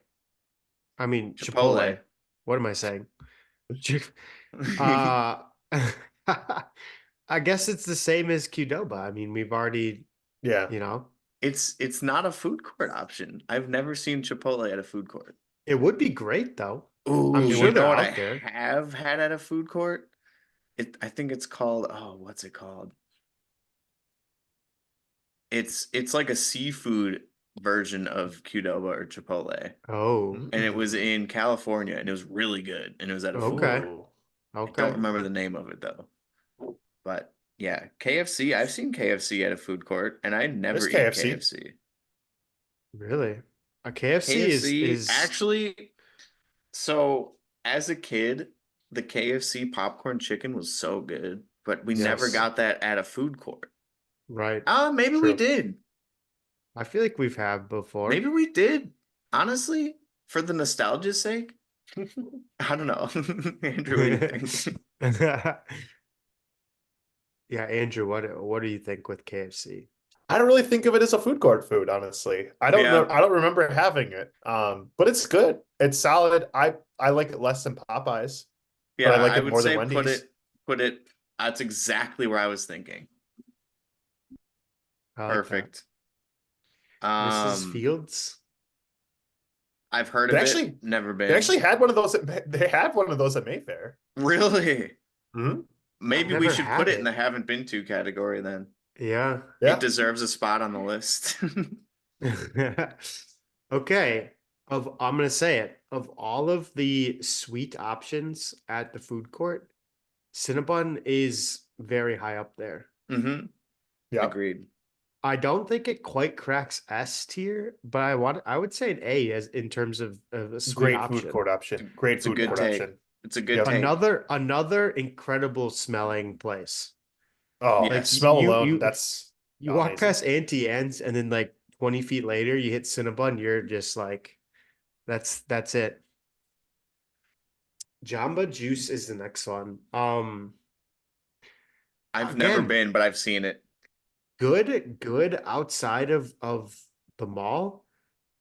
S1: I mean,
S2: Chipotle.
S1: Chipotle. What am I saying? Chick uh I guess it's the same as Qdoba. I mean, we've already,
S3: Yeah.
S1: you know,
S2: It's not a food court option. I've never seen Chipotle at a food court.
S1: it would be great though.
S2: Ooh,
S1: I'm
S2: you
S1: sure they're
S2: know what
S1: out
S2: I
S1: there.
S2: have had at a food court? I think it's called, oh, what's it called? It's like a seafood version of Qdoba or Chipotle.
S1: Oh,
S2: And it was in California and it was really good. And it was at a food
S1: okay.
S2: court. I
S1: Okay.
S2: don't remember the name of it though. But yeah, KFC, I've seen KFC at a food court and I never eat
S3: KFC.
S2: KFC.
S1: Really? A KFC
S2: KFC
S1: is
S2: actually, so as a kid, the KFC popcorn chicken was so good, but we never
S1: Yes.
S2: got that at a food court.
S1: right.
S2: Maybe we
S3: True.
S2: did.
S1: I feel like we've had before.
S2: Maybe we did. Honestly, for the nostalgia's sake. I don't know. Andrew, what do you think?
S1: Yeah, Andrew, what do you think with KFC?
S3: I don't really think of it as a food court food, honestly. I don't know.
S2: Yeah.
S3: I don't remember having it. But it's good. It's solid. I like it less than Popeyes.
S2: Yeah,
S3: But I like it
S2: would
S3: more than
S2: say
S3: Wendy's.
S2: put it. That's exactly where I was thinking.
S1: I like that.
S2: Perfect.
S1: Mrs. Fields?
S2: I've heard
S3: They
S2: of
S3: actually-
S2: it, never been.
S3: They actually had one of those. They had one of those at Mayfair.
S2: Really?
S3: Hmm?
S2: Maybe we
S1: never
S2: should
S1: had
S2: put it
S1: it.
S2: in the haven't been to category then.
S1: Yeah.
S3: Yeah.
S2: It deserves a spot on the list.
S1: Okay. I'm gonna say it. Of all of the sweet options at the food court, Cinnabon is very high up there.
S2: Mm-hmm.
S3: Yeah.
S2: Agreed.
S1: I don't think it quite cracks S tier, but I would say an A as in terms of a sweet
S3: Great
S1: option.
S3: food court option. Great
S2: It's a
S3: food
S2: good
S3: court
S2: take.
S3: option.
S2: It's a good
S3: Yep.
S2: take.
S1: Another incredible smelling place.
S3: Oh,
S2: Like,
S3: like smell alone.
S1: you
S3: That's
S1: You walk
S3: amazing.
S1: past Auntie Anne's and then like 20 feet later you hit Cinnabon, you're just like, that's it. Jamba Juice is the next one.
S2: I've never
S1: again,
S2: been, but I've seen it.
S1: good outside of the mall.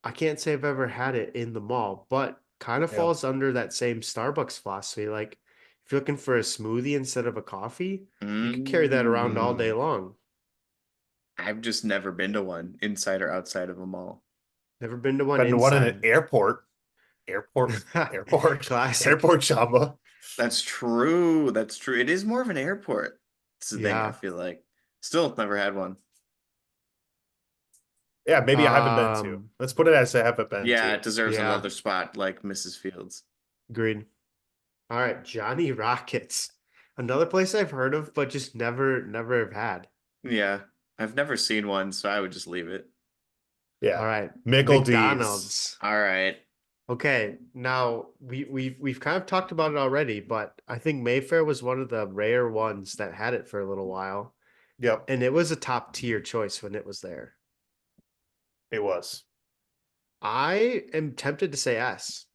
S1: I can't say I've ever had it in the mall, but kind of
S3: Yeah.
S1: falls under that same Starbucks philosophy. Like if you're looking for a smoothie instead of a coffee, you can carry that around all day long.
S2: I've just never been to one inside or outside of a mall.
S1: Never been to one
S3: Been to one in an
S1: inside.
S3: airport.
S1: Classic.
S3: Airport Jamba.
S2: That's true. That's true. It is more of an airport. It's the thing, I
S1: Yeah.
S2: feel like. Still never had one.
S3: Yeah, maybe I haven't been to.
S1: Um,
S3: Let's put it as I haven't been
S2: Yeah,
S3: to.
S2: it deserves
S1: Yeah.
S2: another spot like Mrs. Fields.
S1: Agreed. All right, Johnny Rockets. Another place I've heard of, but just never have had.
S2: Yeah, I've never seen one, so I would just leave it.
S3: Yeah.
S1: All right,
S3: Mickle D's.
S1: McDonald's.
S2: All right.
S1: Okay, now we've kind of talked about it already, but I think Mayfair was one of the rare ones that had it for a little while,
S3: Yep,
S1: and it was a top tier choice when it was there.
S3: it was.
S1: I am tempted to say S.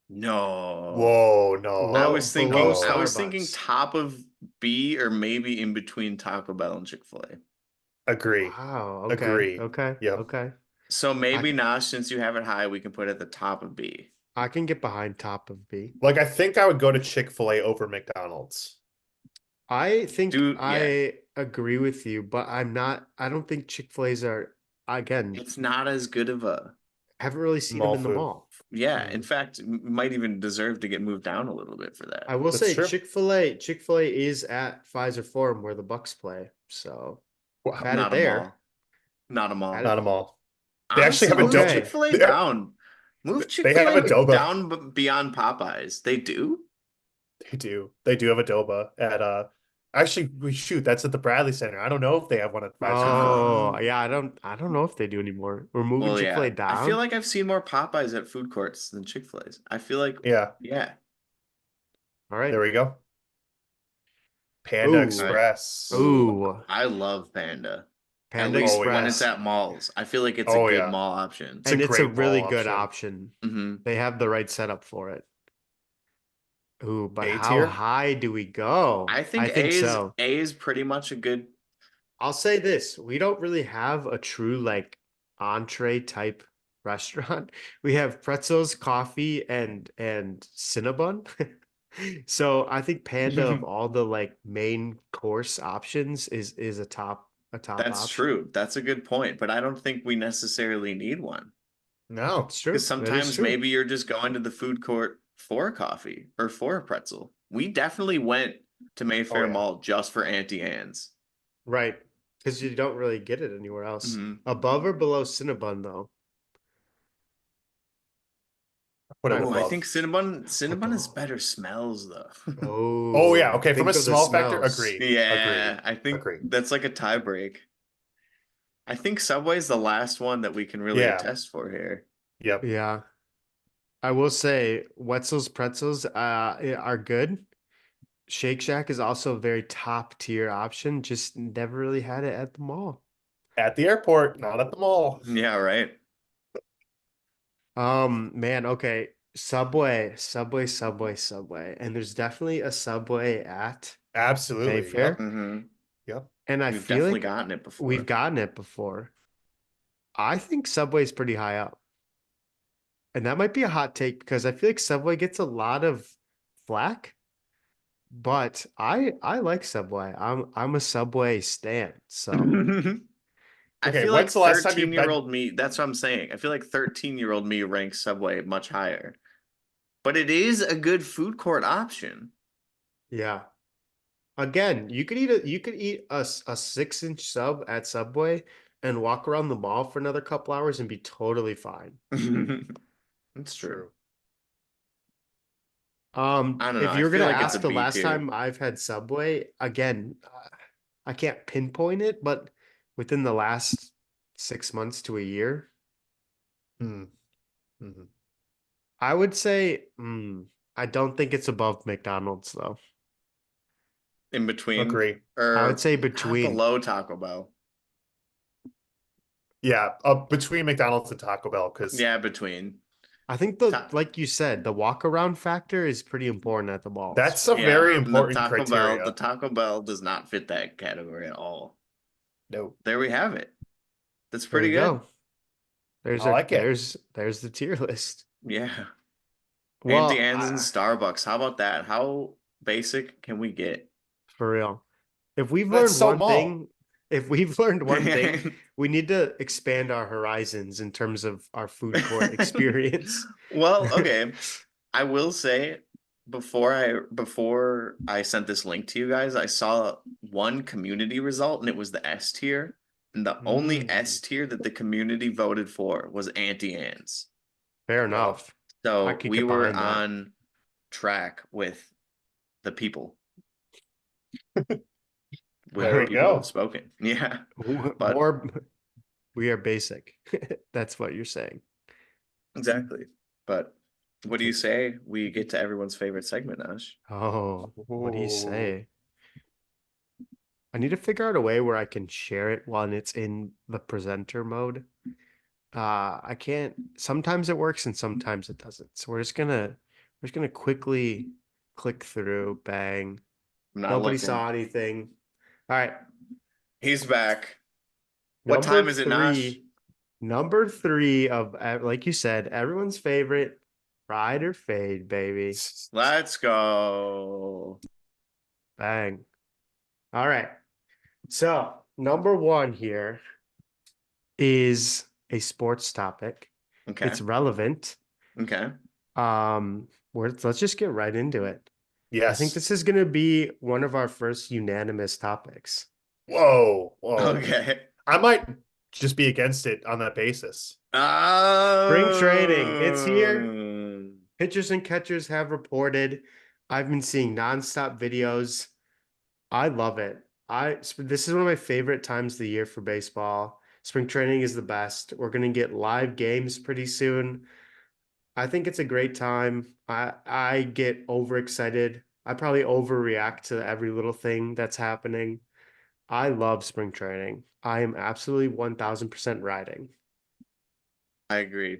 S2: No.
S3: Whoa, no.
S2: I was thinking
S1: below
S2: I was thinking
S1: Starbucks.
S2: top of B or maybe in between Taco Bell and Chick-fil-A.
S3: Agree.
S1: Wow. Okay.
S3: Agree.
S1: Okay.
S3: Yep.
S1: Okay.
S2: So maybe now, since you have it high, we can put it at the top of B.
S1: I can get behind top of B.
S3: Like, I think I would go to Chick-fil-A over McDonald's.
S1: I think
S2: Dude,
S1: I agree with you, but I don't think Chick-fil-A's are, again,
S2: It's not as good of a
S1: haven't really seen
S3: Mall
S1: them in the
S3: food.
S1: mall.
S2: yeah. In fact, might even deserve to get moved down a little bit for that.
S1: I will
S3: That's
S1: say
S3: true.
S1: Chick-fil-A is at Pfizer Forum where the Bucks play. So
S3: Wow,
S1: had
S2: Not
S1: it
S2: a
S1: there.
S2: mall. Not a mall.
S1: Had
S3: not a mall. They actually have a
S2: Honestly, move
S1: dope-
S2: Chick-fil-A
S3: they-
S2: down. Move
S3: they have
S2: Chick-fil-A
S3: Adoba.
S2: down beyond Popeyes. They do?
S3: They do. They do have Adoba at Actually, we shoot. That's at the Bradley Center. I don't know if they have one at 575.
S1: Oh, yeah, I don't know if they do anymore. We're moving
S2: Well,
S1: Chick-fil-A
S2: yeah. I feel
S1: down.
S2: like I've seen more Popeyes at food courts than Chick-fil-A's. I feel like,
S3: Yeah,
S2: yeah.
S1: All right.
S3: there we go. Panda
S1: Ooh.
S2: All right.
S3: Express.
S2: Ooh,
S1: Ooh.
S2: I love Panda. At
S1: Panda
S2: least
S3: Oh
S2: when
S3: yeah.
S2: it's
S1: Express.
S2: at malls. I feel like it's a
S3: Oh
S2: good
S3: yeah.
S2: mall option.
S3: It's a
S1: And it's a
S3: great
S1: really
S3: mall
S1: good
S3: option.
S1: option.
S2: Hmm.
S1: They have the right setup for it. Ooh, but
S3: A
S1: how
S3: tier.
S1: high do we go?
S2: I
S1: I
S2: think
S1: think so.
S2: A is pretty much a good.
S1: I'll say this, we don't really have a true like entree type restaurant. We have pretzels, coffee, and Cinnabon. So I think Panda of all the like main course options is a top
S2: That's
S1: option.
S2: true. That's a good point, but I don't think we necessarily need one.
S3: No.
S1: It's
S2: Because
S1: true. That is
S2: sometimes
S1: true.
S2: maybe you're just going to the food court for a coffee or for a pretzel. We definitely went to
S3: Oh
S2: Mayfair
S3: yeah.
S2: Mall just for Auntie Anne's.
S1: Right. Because you don't really get it anywhere else.
S2: Hmm.
S1: Above or below Cinnabon though.
S3: Put
S1: All
S3: it
S1: right.
S2: Oh, I think
S3: above.
S2: Cinnabon has better smells though.
S3: Oh yeah.
S1: Oh,
S3: Okay. From a
S1: think of the
S3: smell factor,
S1: smells.
S3: agree. Agree.
S2: Yeah, I think
S3: Agree.
S2: that's like a tie break. I think Subway's the last one that we can really
S3: Yeah.
S2: attest for here.
S3: Yep.
S1: Yeah. I will say Wetzel's pretzels are good. Shake Shack is also a very top tier option. Just never really had it at the mall.
S3: At the airport, not at the mall.
S2: Yeah, right.
S1: Man, okay. Subway. And there's definitely a Subway at
S3: Absolutely. Yep.
S1: Mayfair.
S2: Hmm.
S3: Yep.
S1: And I
S2: We've
S1: feel
S2: definitely
S1: like
S2: gotten it
S1: we've
S2: before.
S1: gotten it before. I think Subway's pretty high up. And that might be a hot take because I feel like Subway gets a lot of flack, but I like Subway. I'm a Subway stan. So
S2: I
S3: Okay.
S2: feel like
S3: When's the last time you've
S2: 13-year-old
S3: been?
S2: me, that's what I'm saying. I feel like 13-year-old me ranks Subway much higher. But it is a good food court option.
S1: yeah. Again, you could eat a 6-inch sub at Subway and walk around the mall for another couple hours and be totally fine.
S2: It's true.
S3: True.
S2: I don't know.
S1: If
S2: I
S1: you're
S2: feel
S1: gonna
S2: like it's a
S1: ask the
S2: B
S1: last
S2: tier.
S1: time I've had Subway, again, I can't pinpoint it, but within the last 6 months to a year,
S3: Hmm. Mhm.
S1: I would say, I don't think it's above McDonald's though.
S2: In between
S3: Agree.
S1: I would
S2: or
S1: say
S2: not
S1: between.
S2: below Taco Bell.
S3: Yeah. Between McDonald's and Taco Bell, because
S2: Yeah, between.
S1: I think
S2: Ta
S1: like you said, the walk around factor is pretty important at the malls.
S3: that's a
S2: yeah,
S3: very
S2: the
S3: important
S2: The
S3: criteria.
S2: Taco Bell does not fit that category at all.
S3: No.
S2: There we have it. That's
S1: There
S2: pretty
S1: you
S2: good.
S1: go. There's
S3: I
S1: our
S3: like it.
S1: there's the tier list.
S2: Yeah. Auntie
S1: Well,
S2: Anne's and Starbucks. How about that? How basic can we get?
S1: for real. If we've
S3: That's
S1: learned
S3: so
S1: one
S3: mall.
S1: thing, if we've learned one thing, we need to expand our horizons in terms of our food court experience.
S2: Well, okay. I will say before I sent this link to you guys, I saw one community result and it was the S tier. And the only
S1: Mm,
S2: S tier that the community voted for was Auntie Anne's.
S1: fair
S3: Yep.
S1: enough. I
S2: So
S1: could
S2: we
S1: get
S2: were
S1: behind that.
S2: on track with the people, with
S3: There
S2: the
S3: you
S2: people who have
S3: go.
S2: spoken. Yeah. But
S1: More, we are basic. That's what you're saying.
S2: exactly. But what do you
S1: Okay.
S2: say we get to everyone's favorite segment, Ash?
S1: Oh, what do you
S3: Ooh.
S1: say? I need to figure out a way where I can share it while it's in the presenter mode. I can't, sometimes it works and sometimes it doesn't. So we're just gonna quickly click through, bang.
S2: I'm not
S1: Nobody
S2: looking.
S1: saw anything. All right.
S2: He's back. What
S1: Number
S2: time is it, Nash?
S1: three, number three of, like you said, everyone's favorite, ride or fade, baby.
S2: Let's go.
S1: Bang. All right. So number one here is a sports topic.
S2: Okay.
S1: It's relevant.
S2: Okay.
S1: Let's just get right into it. I think
S3: Yes.
S1: this is going to be one of our first unanimous topics.
S3: Whoa. Whoa.
S2: Okay.
S3: I might just be against it on that basis.
S1: Spring training, it's here.
S2: Um,
S1: Pitchers and catchers have reported. I've been seeing nonstop videos. I love it. This is one of my favorite times of the year for baseball. Spring training is the best. We're gonna get live games pretty soon. I think it's a great time. I get overexcited. I probably overreact to every little thing that's happening. I love spring training. I am absolutely 1000% riding.
S2: I agree.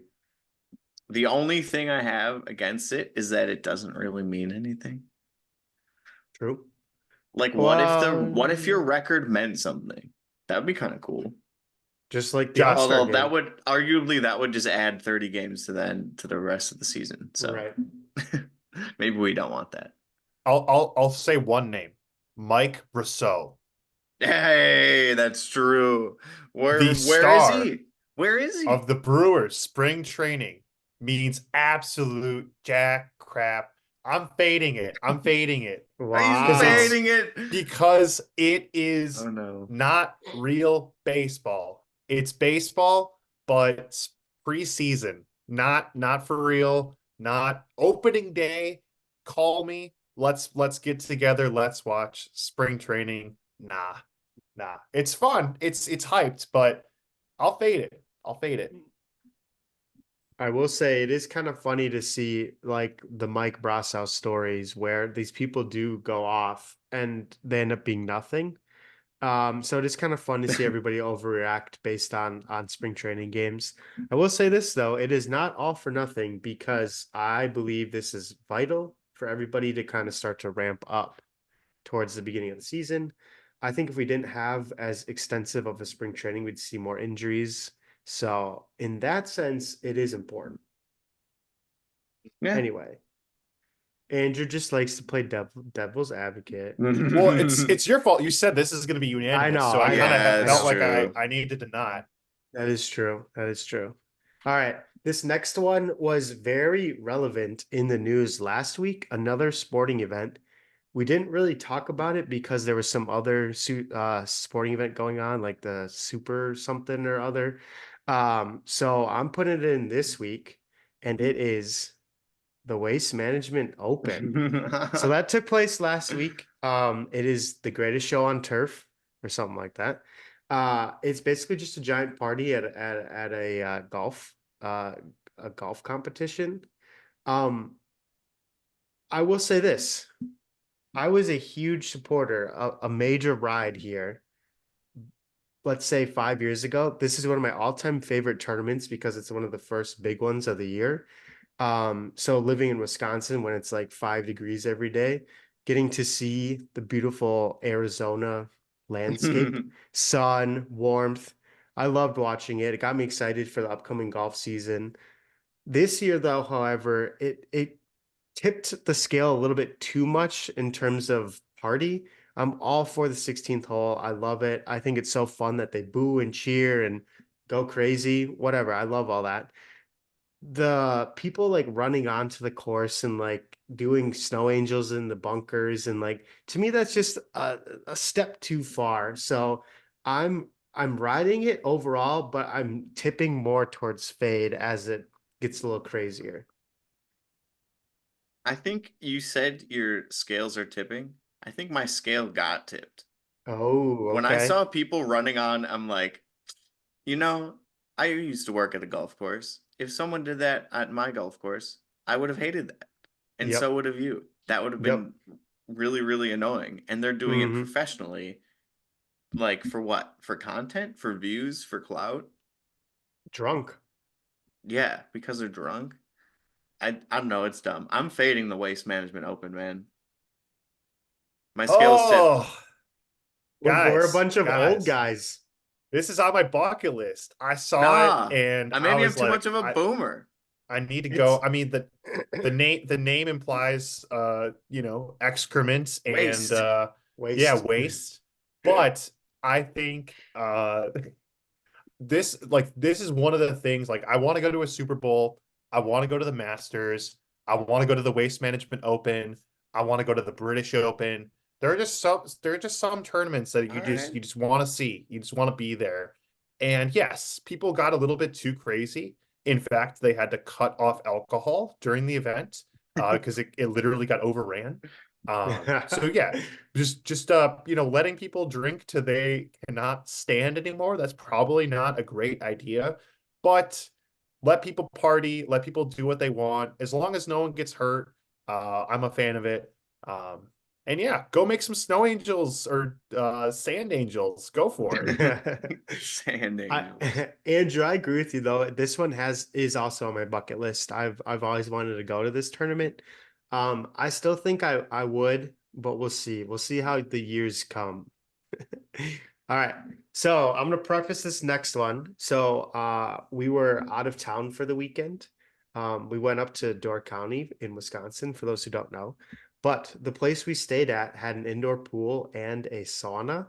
S2: The only thing I have against it is that it doesn't really mean anything.
S1: True.
S2: Like, what if your
S1: Well,
S2: record meant something? That'd be kind of cool.
S1: just like the
S3: Josh,
S1: All-Star
S2: Although that
S1: game.
S2: would arguably that would just add 30 games to the rest of the season. So
S1: Right.
S2: maybe we don't want that.
S3: I'll say one name. Mike Rousseau,
S2: Hey, that's true.
S3: the
S2: Where is
S3: star
S2: he? Where is he?
S3: of the Brewers spring training, means absolute jack crap. I'm fading it. I'm fading it.
S2: He's
S3: Because
S1: Wow.
S3: it is
S2: Oh no.
S3: not real baseball. It's baseball, but it's preseason. Not for real. Not opening day. Call me. Let's get together. Let's watch spring training. Nah. Nah. It's fun. It's hyped, but I'll fade it. I'll fade it.
S1: I will say it is kind of funny to see like the Mike Brassow stories where these people do go off and they end up being nothing. So it is kind of fun to see everybody overreact based on spring training games. I will say this though, it is not all for nothing because I believe this is vital for everybody to kind of start to ramp up towards the beginning of the season. I think if we didn't have as extensive of a spring training, we'd see more injuries. So in that sense, it is important.
S2: Yeah.
S1: Anyway, Andrew just likes to play devil's advocate.
S3: Well, it's your fault. You said this is going to be
S1: I
S3: unanimous,
S1: know,
S3: so I
S1: I
S3: kind
S1: know,
S3: of
S2: Yeah,
S1: I
S2: it's
S3: felt
S1: know.
S3: like
S2: true.
S3: I needed to not.
S1: That is true. That is true. All right. This next one was very relevant in the news last week. Another sporting event. We didn't really talk about it because there was some other sporting event going on, like the Super something or other. So I'm putting it in this week, and it is the Waste Management Open. So that took place last week. It is the greatest show on turf or something like that. It's basically just a giant party at uh, a golf competition. Um, I will say this. I was a huge supporter of a major ride here. Let's say 5 years ago. This is one of my all-time favorite tournaments because it's one of the first big ones of the year. So living in Wisconsin when it's like 5 degrees every day, getting to see the beautiful Arizona landscape, sun, warmth. I loved watching it. It got me excited for the upcoming golf season. This year, though, however, it tipped the scale a little bit too much in terms of party. I'm all for the 16th hole. I love it. I think it's so fun that they boo and cheer and go crazy, whatever. I love all that. The people like running onto the course and like doing snow angels in the bunkers and like to me that's just a step too far. So I'm riding it overall, but I'm tipping more towards fade as it gets a little crazier.
S2: I think you said your scales are tipping. I think my scale got tipped.
S1: Oh,
S2: When I
S1: okay.
S2: saw people running on, I'm like, you know, I used to work at a golf course. If someone did that at my golf course, I would have hated that. And so
S1: Yep.
S2: would have you. That would have
S1: Yep.
S2: been really, really annoying. And they're doing it
S1: Hmm.
S2: professionally. Like for what? For content? For views? For clout?
S1: Drunk.
S2: Yeah, because they're drunk. I don't know, it's dumb. I'm fading the Waste Management Open, man. My scales tipped.
S3: Oh,
S1: We're a bunch of old
S3: guys,
S1: guys.
S3: this is on my bucket list. I saw it
S2: Nah.
S3: and
S2: I
S3: I
S2: maybe I'm
S3: was
S2: too much
S3: like,
S2: of a boomer.
S3: I need to go.
S1: It's
S3: I mean, the name implies excrement and
S2: Waste.
S3: yeah,
S1: waste.
S3: waste. But I think this is one of the things, like, I want to go to a Super Bowl, I want to go to the Masters, I want to go to the Waste Management Open, I want to go to the British Open. There are just some tournaments that
S2: All
S3: you
S2: right.
S3: just want to see. You just want to be there. And yes, people got a little bit too crazy. In fact, they had to cut off alcohol during the event because it literally got overran. So yeah, just you know, letting people drink till they cannot stand anymore, that's probably not a great idea. But let people party, let people do what they want, as long as no one gets hurt. I'm a fan of it. Um, and yeah, go make some snow angels or sand angels. Go for it.
S2: Sand
S1: I,
S2: angels.
S1: Andrew, I agree with you though. This one is also on my bucket list. I've always wanted to go to this tournament. I still think I would, but we'll see. We'll see how the years come. All right. So I'm gonna preface this next one. So we were out of town for the weekend. We went up to Door County in Wisconsin, for those who don't know. But the place we stayed at had an indoor pool and a sauna.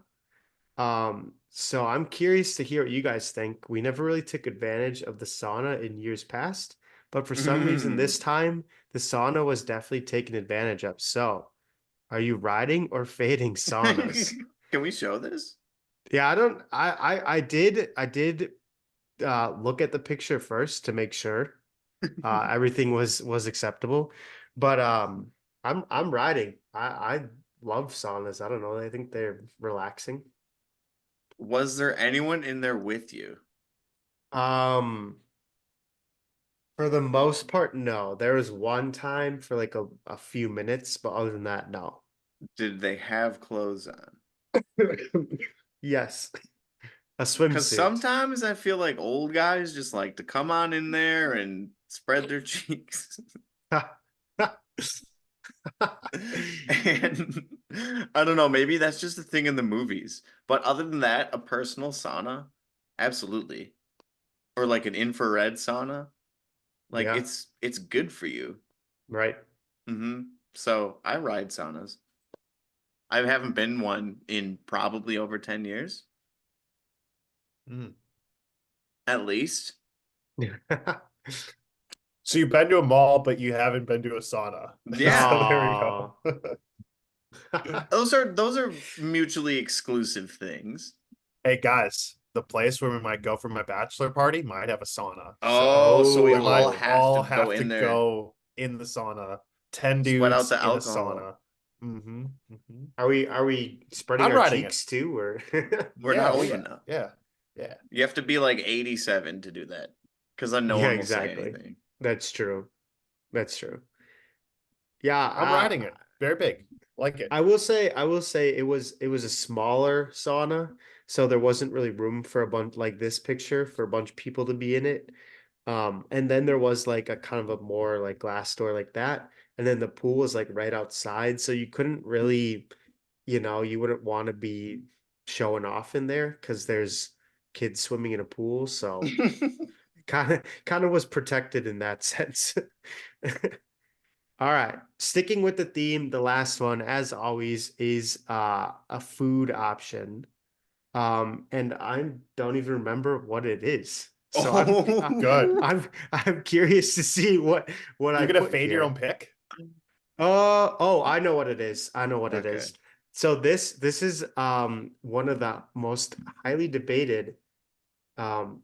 S1: So I'm curious to hear what you guys think. We never really took advantage of the sauna in years past, but for some reason this time the sauna was definitely taken advantage of. So, are you riding or fading saunas?
S2: Can we show this?
S1: Yeah, I don't I did look at the picture first to make sure everything was acceptable. But I'm riding. I love saunas. I don't know. I think they're relaxing.
S2: Was there anyone in there with you?
S1: Um, for the most part, no. There was one time for like a few minutes, but other than that, no.
S2: Did they have clothes on?
S1: Yes, a
S2: Because
S1: swimsuit.
S2: sometimes I feel like old guys just like to come on in there and spread their cheeks. And I don't know, maybe that's just a thing in the movies. But other than that, a personal sauna, absolutely. Or like an infrared sauna, like
S1: Yeah,
S2: it's good for you.
S1: right.
S2: So I ride saunas. I haven't been one in probably over 10 years,
S3: Mm.
S2: at least.
S3: So you've been to a mall, but you haven't been to a sauna.
S2: Yeah.
S3: So there we
S1: Oh.
S3: go.
S2: Those are mutually exclusive things.
S3: Hey guys, the place where we might go for my bachelor party might have a sauna. So
S2: Oh, so we
S3: we
S1: Oh,
S2: all
S3: might
S2: have to
S3: all
S2: go
S3: have to
S2: in there,
S3: go in the sauna. 10
S2: sweat out
S3: dudes
S2: the
S3: in a
S2: alcohol.
S3: sauna. Mm-hmm. Mm-hmm.
S1: are we spreading
S3: I'm
S1: our
S3: riding it.
S1: cheeks too, or
S2: We're
S3: Yeah,
S2: not
S3: oh
S2: old
S3: yeah.
S2: enough.
S3: Yeah. Yeah.
S2: You have to be like 87 to do that, because then no
S1: yeah,
S2: one will say
S1: exactly.
S2: anything.
S1: That's true. That's true. Yeah,
S3: I'm riding it. Very big. Like it.
S1: I will say it was a smaller sauna, so there wasn't really room for a bunch like this picture for a bunch of people to be in it. And then there was like a kind of a more like glass door like that, and then the pool was like right outside, so you couldn't really, you wouldn't want to be showing off in there because there's kids swimming in a pool, so kind of was protected in that sense. All right. Sticking with the theme, the last one, as always, is a food option. And I don't even remember what it is. So
S3: Oh, good.
S1: I'm curious to see what I
S3: You're gonna
S1: put
S3: fade your own
S1: here.
S3: pick?
S1: Oh, I know what it is. I know what it
S2: Okay.
S1: is. So this is one of the most highly debated um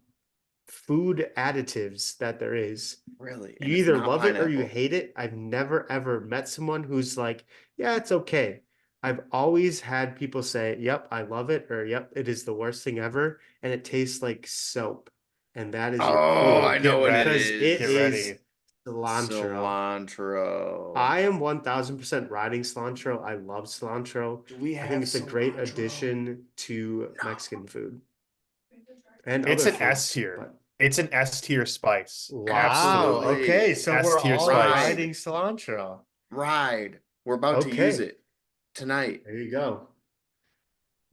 S1: food additives that there is.
S2: Really? And
S1: You
S2: it's
S1: either
S2: not
S1: love it or you
S2: pineapple.
S1: hate it. I've never ever met someone who's like, yeah, it's okay. I've always had people say, yep, I love it, or yep, it is the worst thing ever, and it tastes like soap. And that is your
S2: Oh,
S3: Oh,
S2: I
S1: clue
S2: know
S3: get
S2: what it
S1: because
S3: ready.
S1: it
S3: Get
S2: is.
S1: is
S3: ready.
S1: cilantro.
S2: Cilantro.
S1: I am 1000% riding cilantro. I love cilantro.
S2: Do we
S1: I think
S2: have
S1: it's a great
S2: cilantro?
S1: addition to
S2: No.
S1: Mexican food and
S3: It's
S1: other
S3: an S
S1: foods,
S3: tier.
S1: but
S3: It's an S tier spice.
S1: wow.
S3: Absolutely.
S1: Okay,
S2: Absolutely.
S1: so
S3: S
S1: we're
S3: tier
S1: all
S3: spice.
S2: Ride.
S1: riding cilantro.
S2: Ride. We're about to use
S1: Okay,
S2: it tonight.
S1: there you go.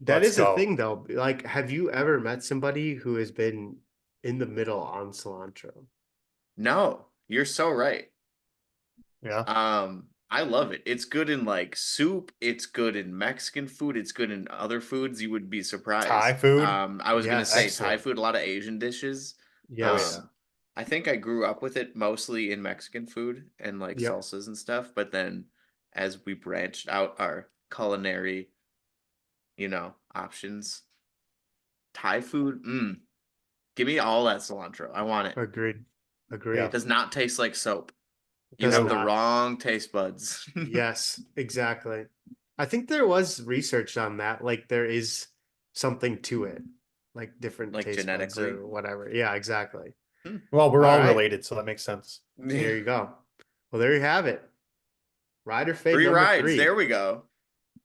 S1: That
S3: Let's
S1: is a
S3: go.
S1: thing though. Like, have you ever met somebody who has been in the middle on cilantro?
S2: No, you're so right.
S3: Yeah.
S2: I love it. It's good in like soup, it's good in Mexican food, it's good in other foods. You would be
S3: Thai
S2: surprised.
S3: food.
S2: I was gonna say
S1: Yes.
S2: Thai
S3: Excellent.
S2: food, a lot of Asian dishes.
S3: Oh yeah.
S1: Yes.
S2: I think I grew up with it mostly in Mexican food and like
S1: Yep.
S2: salsas and stuff, but then as we branched out our culinary, options, Thai food, give me all that cilantro. I want it.
S1: Agreed.
S3: Yeah.
S1: Agreed.
S2: Does not taste like soap. You
S1: Does
S2: have the
S1: not.
S2: wrong taste buds.
S1: Yes, exactly. I think there was research on that. Like there is something to it, like different
S2: Like
S1: taste buds
S2: genetically.
S1: or whatever. Yeah, exactly.
S3: Well, we're
S1: All
S3: all
S1: right.
S3: related, so that makes sense.
S1: There you go. Well, there you have it. Rider fade
S2: Three
S1: number
S2: rides.
S1: 3.
S2: There we go.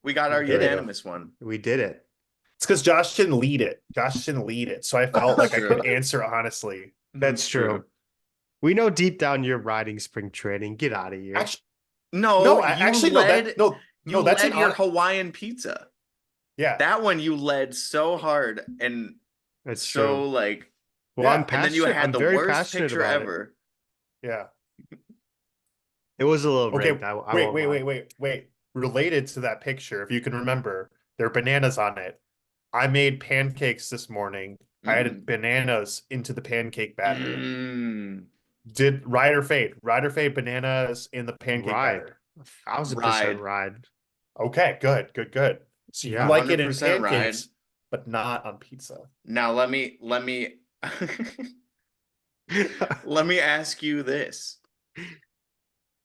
S2: We got our
S1: There we go.
S2: unanimous one.
S1: We did it.
S3: It's because Josh didn't lead it. Josh didn't lead it, so I felt like I
S2: True.
S3: could answer honestly.
S1: That's true. We know deep down you're riding spring training. Get out of here.
S3: Actually,
S2: No,
S3: no,
S2: you
S3: actually,
S2: led.
S3: no, that's
S2: led
S3: an
S2: your
S3: art.
S2: Hawaiian pizza.
S3: Yeah,
S2: That one you led so hard and
S1: That's
S2: so
S1: true.
S2: like,
S1: Well, I'm
S3: yeah,
S2: and then you
S1: passionate.
S2: had
S1: I'm
S2: the
S1: very
S2: worst
S1: passionate
S2: picture
S1: about it.
S2: ever.
S3: yeah.
S1: It was a little
S3: Okay,
S1: rigged. I
S3: wait,
S1: won't lie.
S3: wait. Related to that picture, if you can remember, there are bananas on it. I made pancakes this morning. I added bananas into the pancake batter.
S2: Mm.
S3: Did ride or fade? Ride or fade bananas in the pancake
S1: Ride.
S3: batter.
S1: 1000%
S2: Ride.
S1: ride.
S3: Okay, good. So you
S1: Yeah.
S3: like it in
S2: 100% ride.
S3: pancakes, but not on pizza.
S2: Now let me let me ask you this.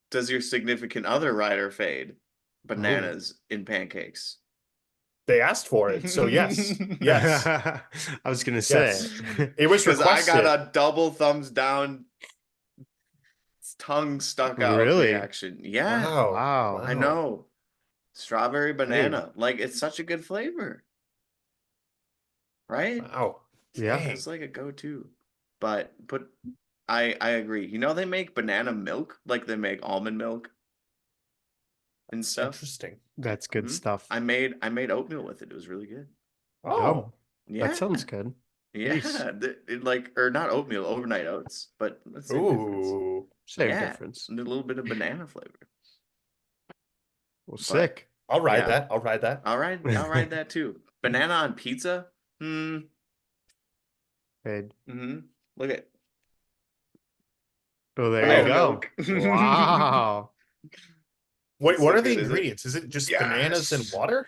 S2: Does your significant other ride or fade bananas in pancakes?
S3: They asked for it, so yes, yes,
S1: I was gonna say.
S3: yes. It was
S2: Because I got
S3: requested.
S2: a double thumbs down, tongue stuck out
S1: Really?
S2: reaction. Yeah,
S1: Wow.
S2: I know. Strawberry
S1: Hey.
S2: banana. Like, it's such a good flavor. Right?
S3: Wow.
S1: Yeah.
S3: Dang.
S2: It's like a go-to. But I agree. You know they make banana milk, like they make almond milk and stuff.
S3: Interesting.
S1: That's good stuff.
S2: I made oatmeal with it. It was really good.
S3: Oh,
S1: Yum.
S2: Yeah.
S1: That sounds good.
S2: Yeah,
S1: Nice.
S2: like, or not oatmeal, overnight oats, but that's the same difference.
S3: ooh.
S1: Same
S2: Yeah,
S1: difference.
S2: and a little bit of banana flavor.
S1: Well,
S2: But,
S1: sick.
S3: I'll ride
S2: yeah.
S3: that. I'll ride that.
S2: I'll ride that too. Banana on pizza?
S1: Fade.
S2: Look at
S1: Oh, there you go.
S2: milk.
S1: Wow.
S3: What
S2: So
S3: are the
S2: good, is it?
S3: ingredients? Is it just bananas and
S2: Yes.
S3: water?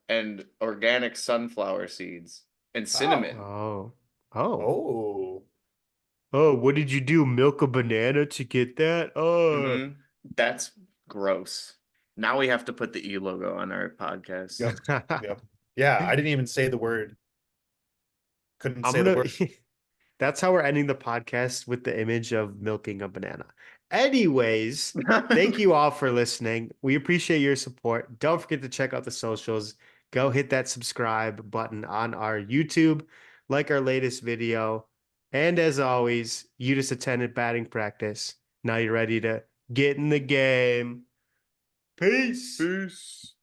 S2: And organic sunflower seeds and cinnamon.
S1: Oh. Oh.
S3: Oh.
S1: Oh, what did you do? Milk a banana to get that? Oh.
S2: That's gross. Now we have to put the E logo on our podcast.
S3: Yep. Yeah, I didn't even say the word. Couldn't
S1: I'm
S3: say the
S1: gonna
S3: word.
S1: That's how we're ending the podcast with the image of milking a banana. Anyways, thank you all for listening. We appreciate your support. Don't forget to check out the socials. Go hit that subscribe button on our YouTube, like our latest video. And as always, you just attended batting practice. Now you're ready to get in the game. Peace.
S2: Peace.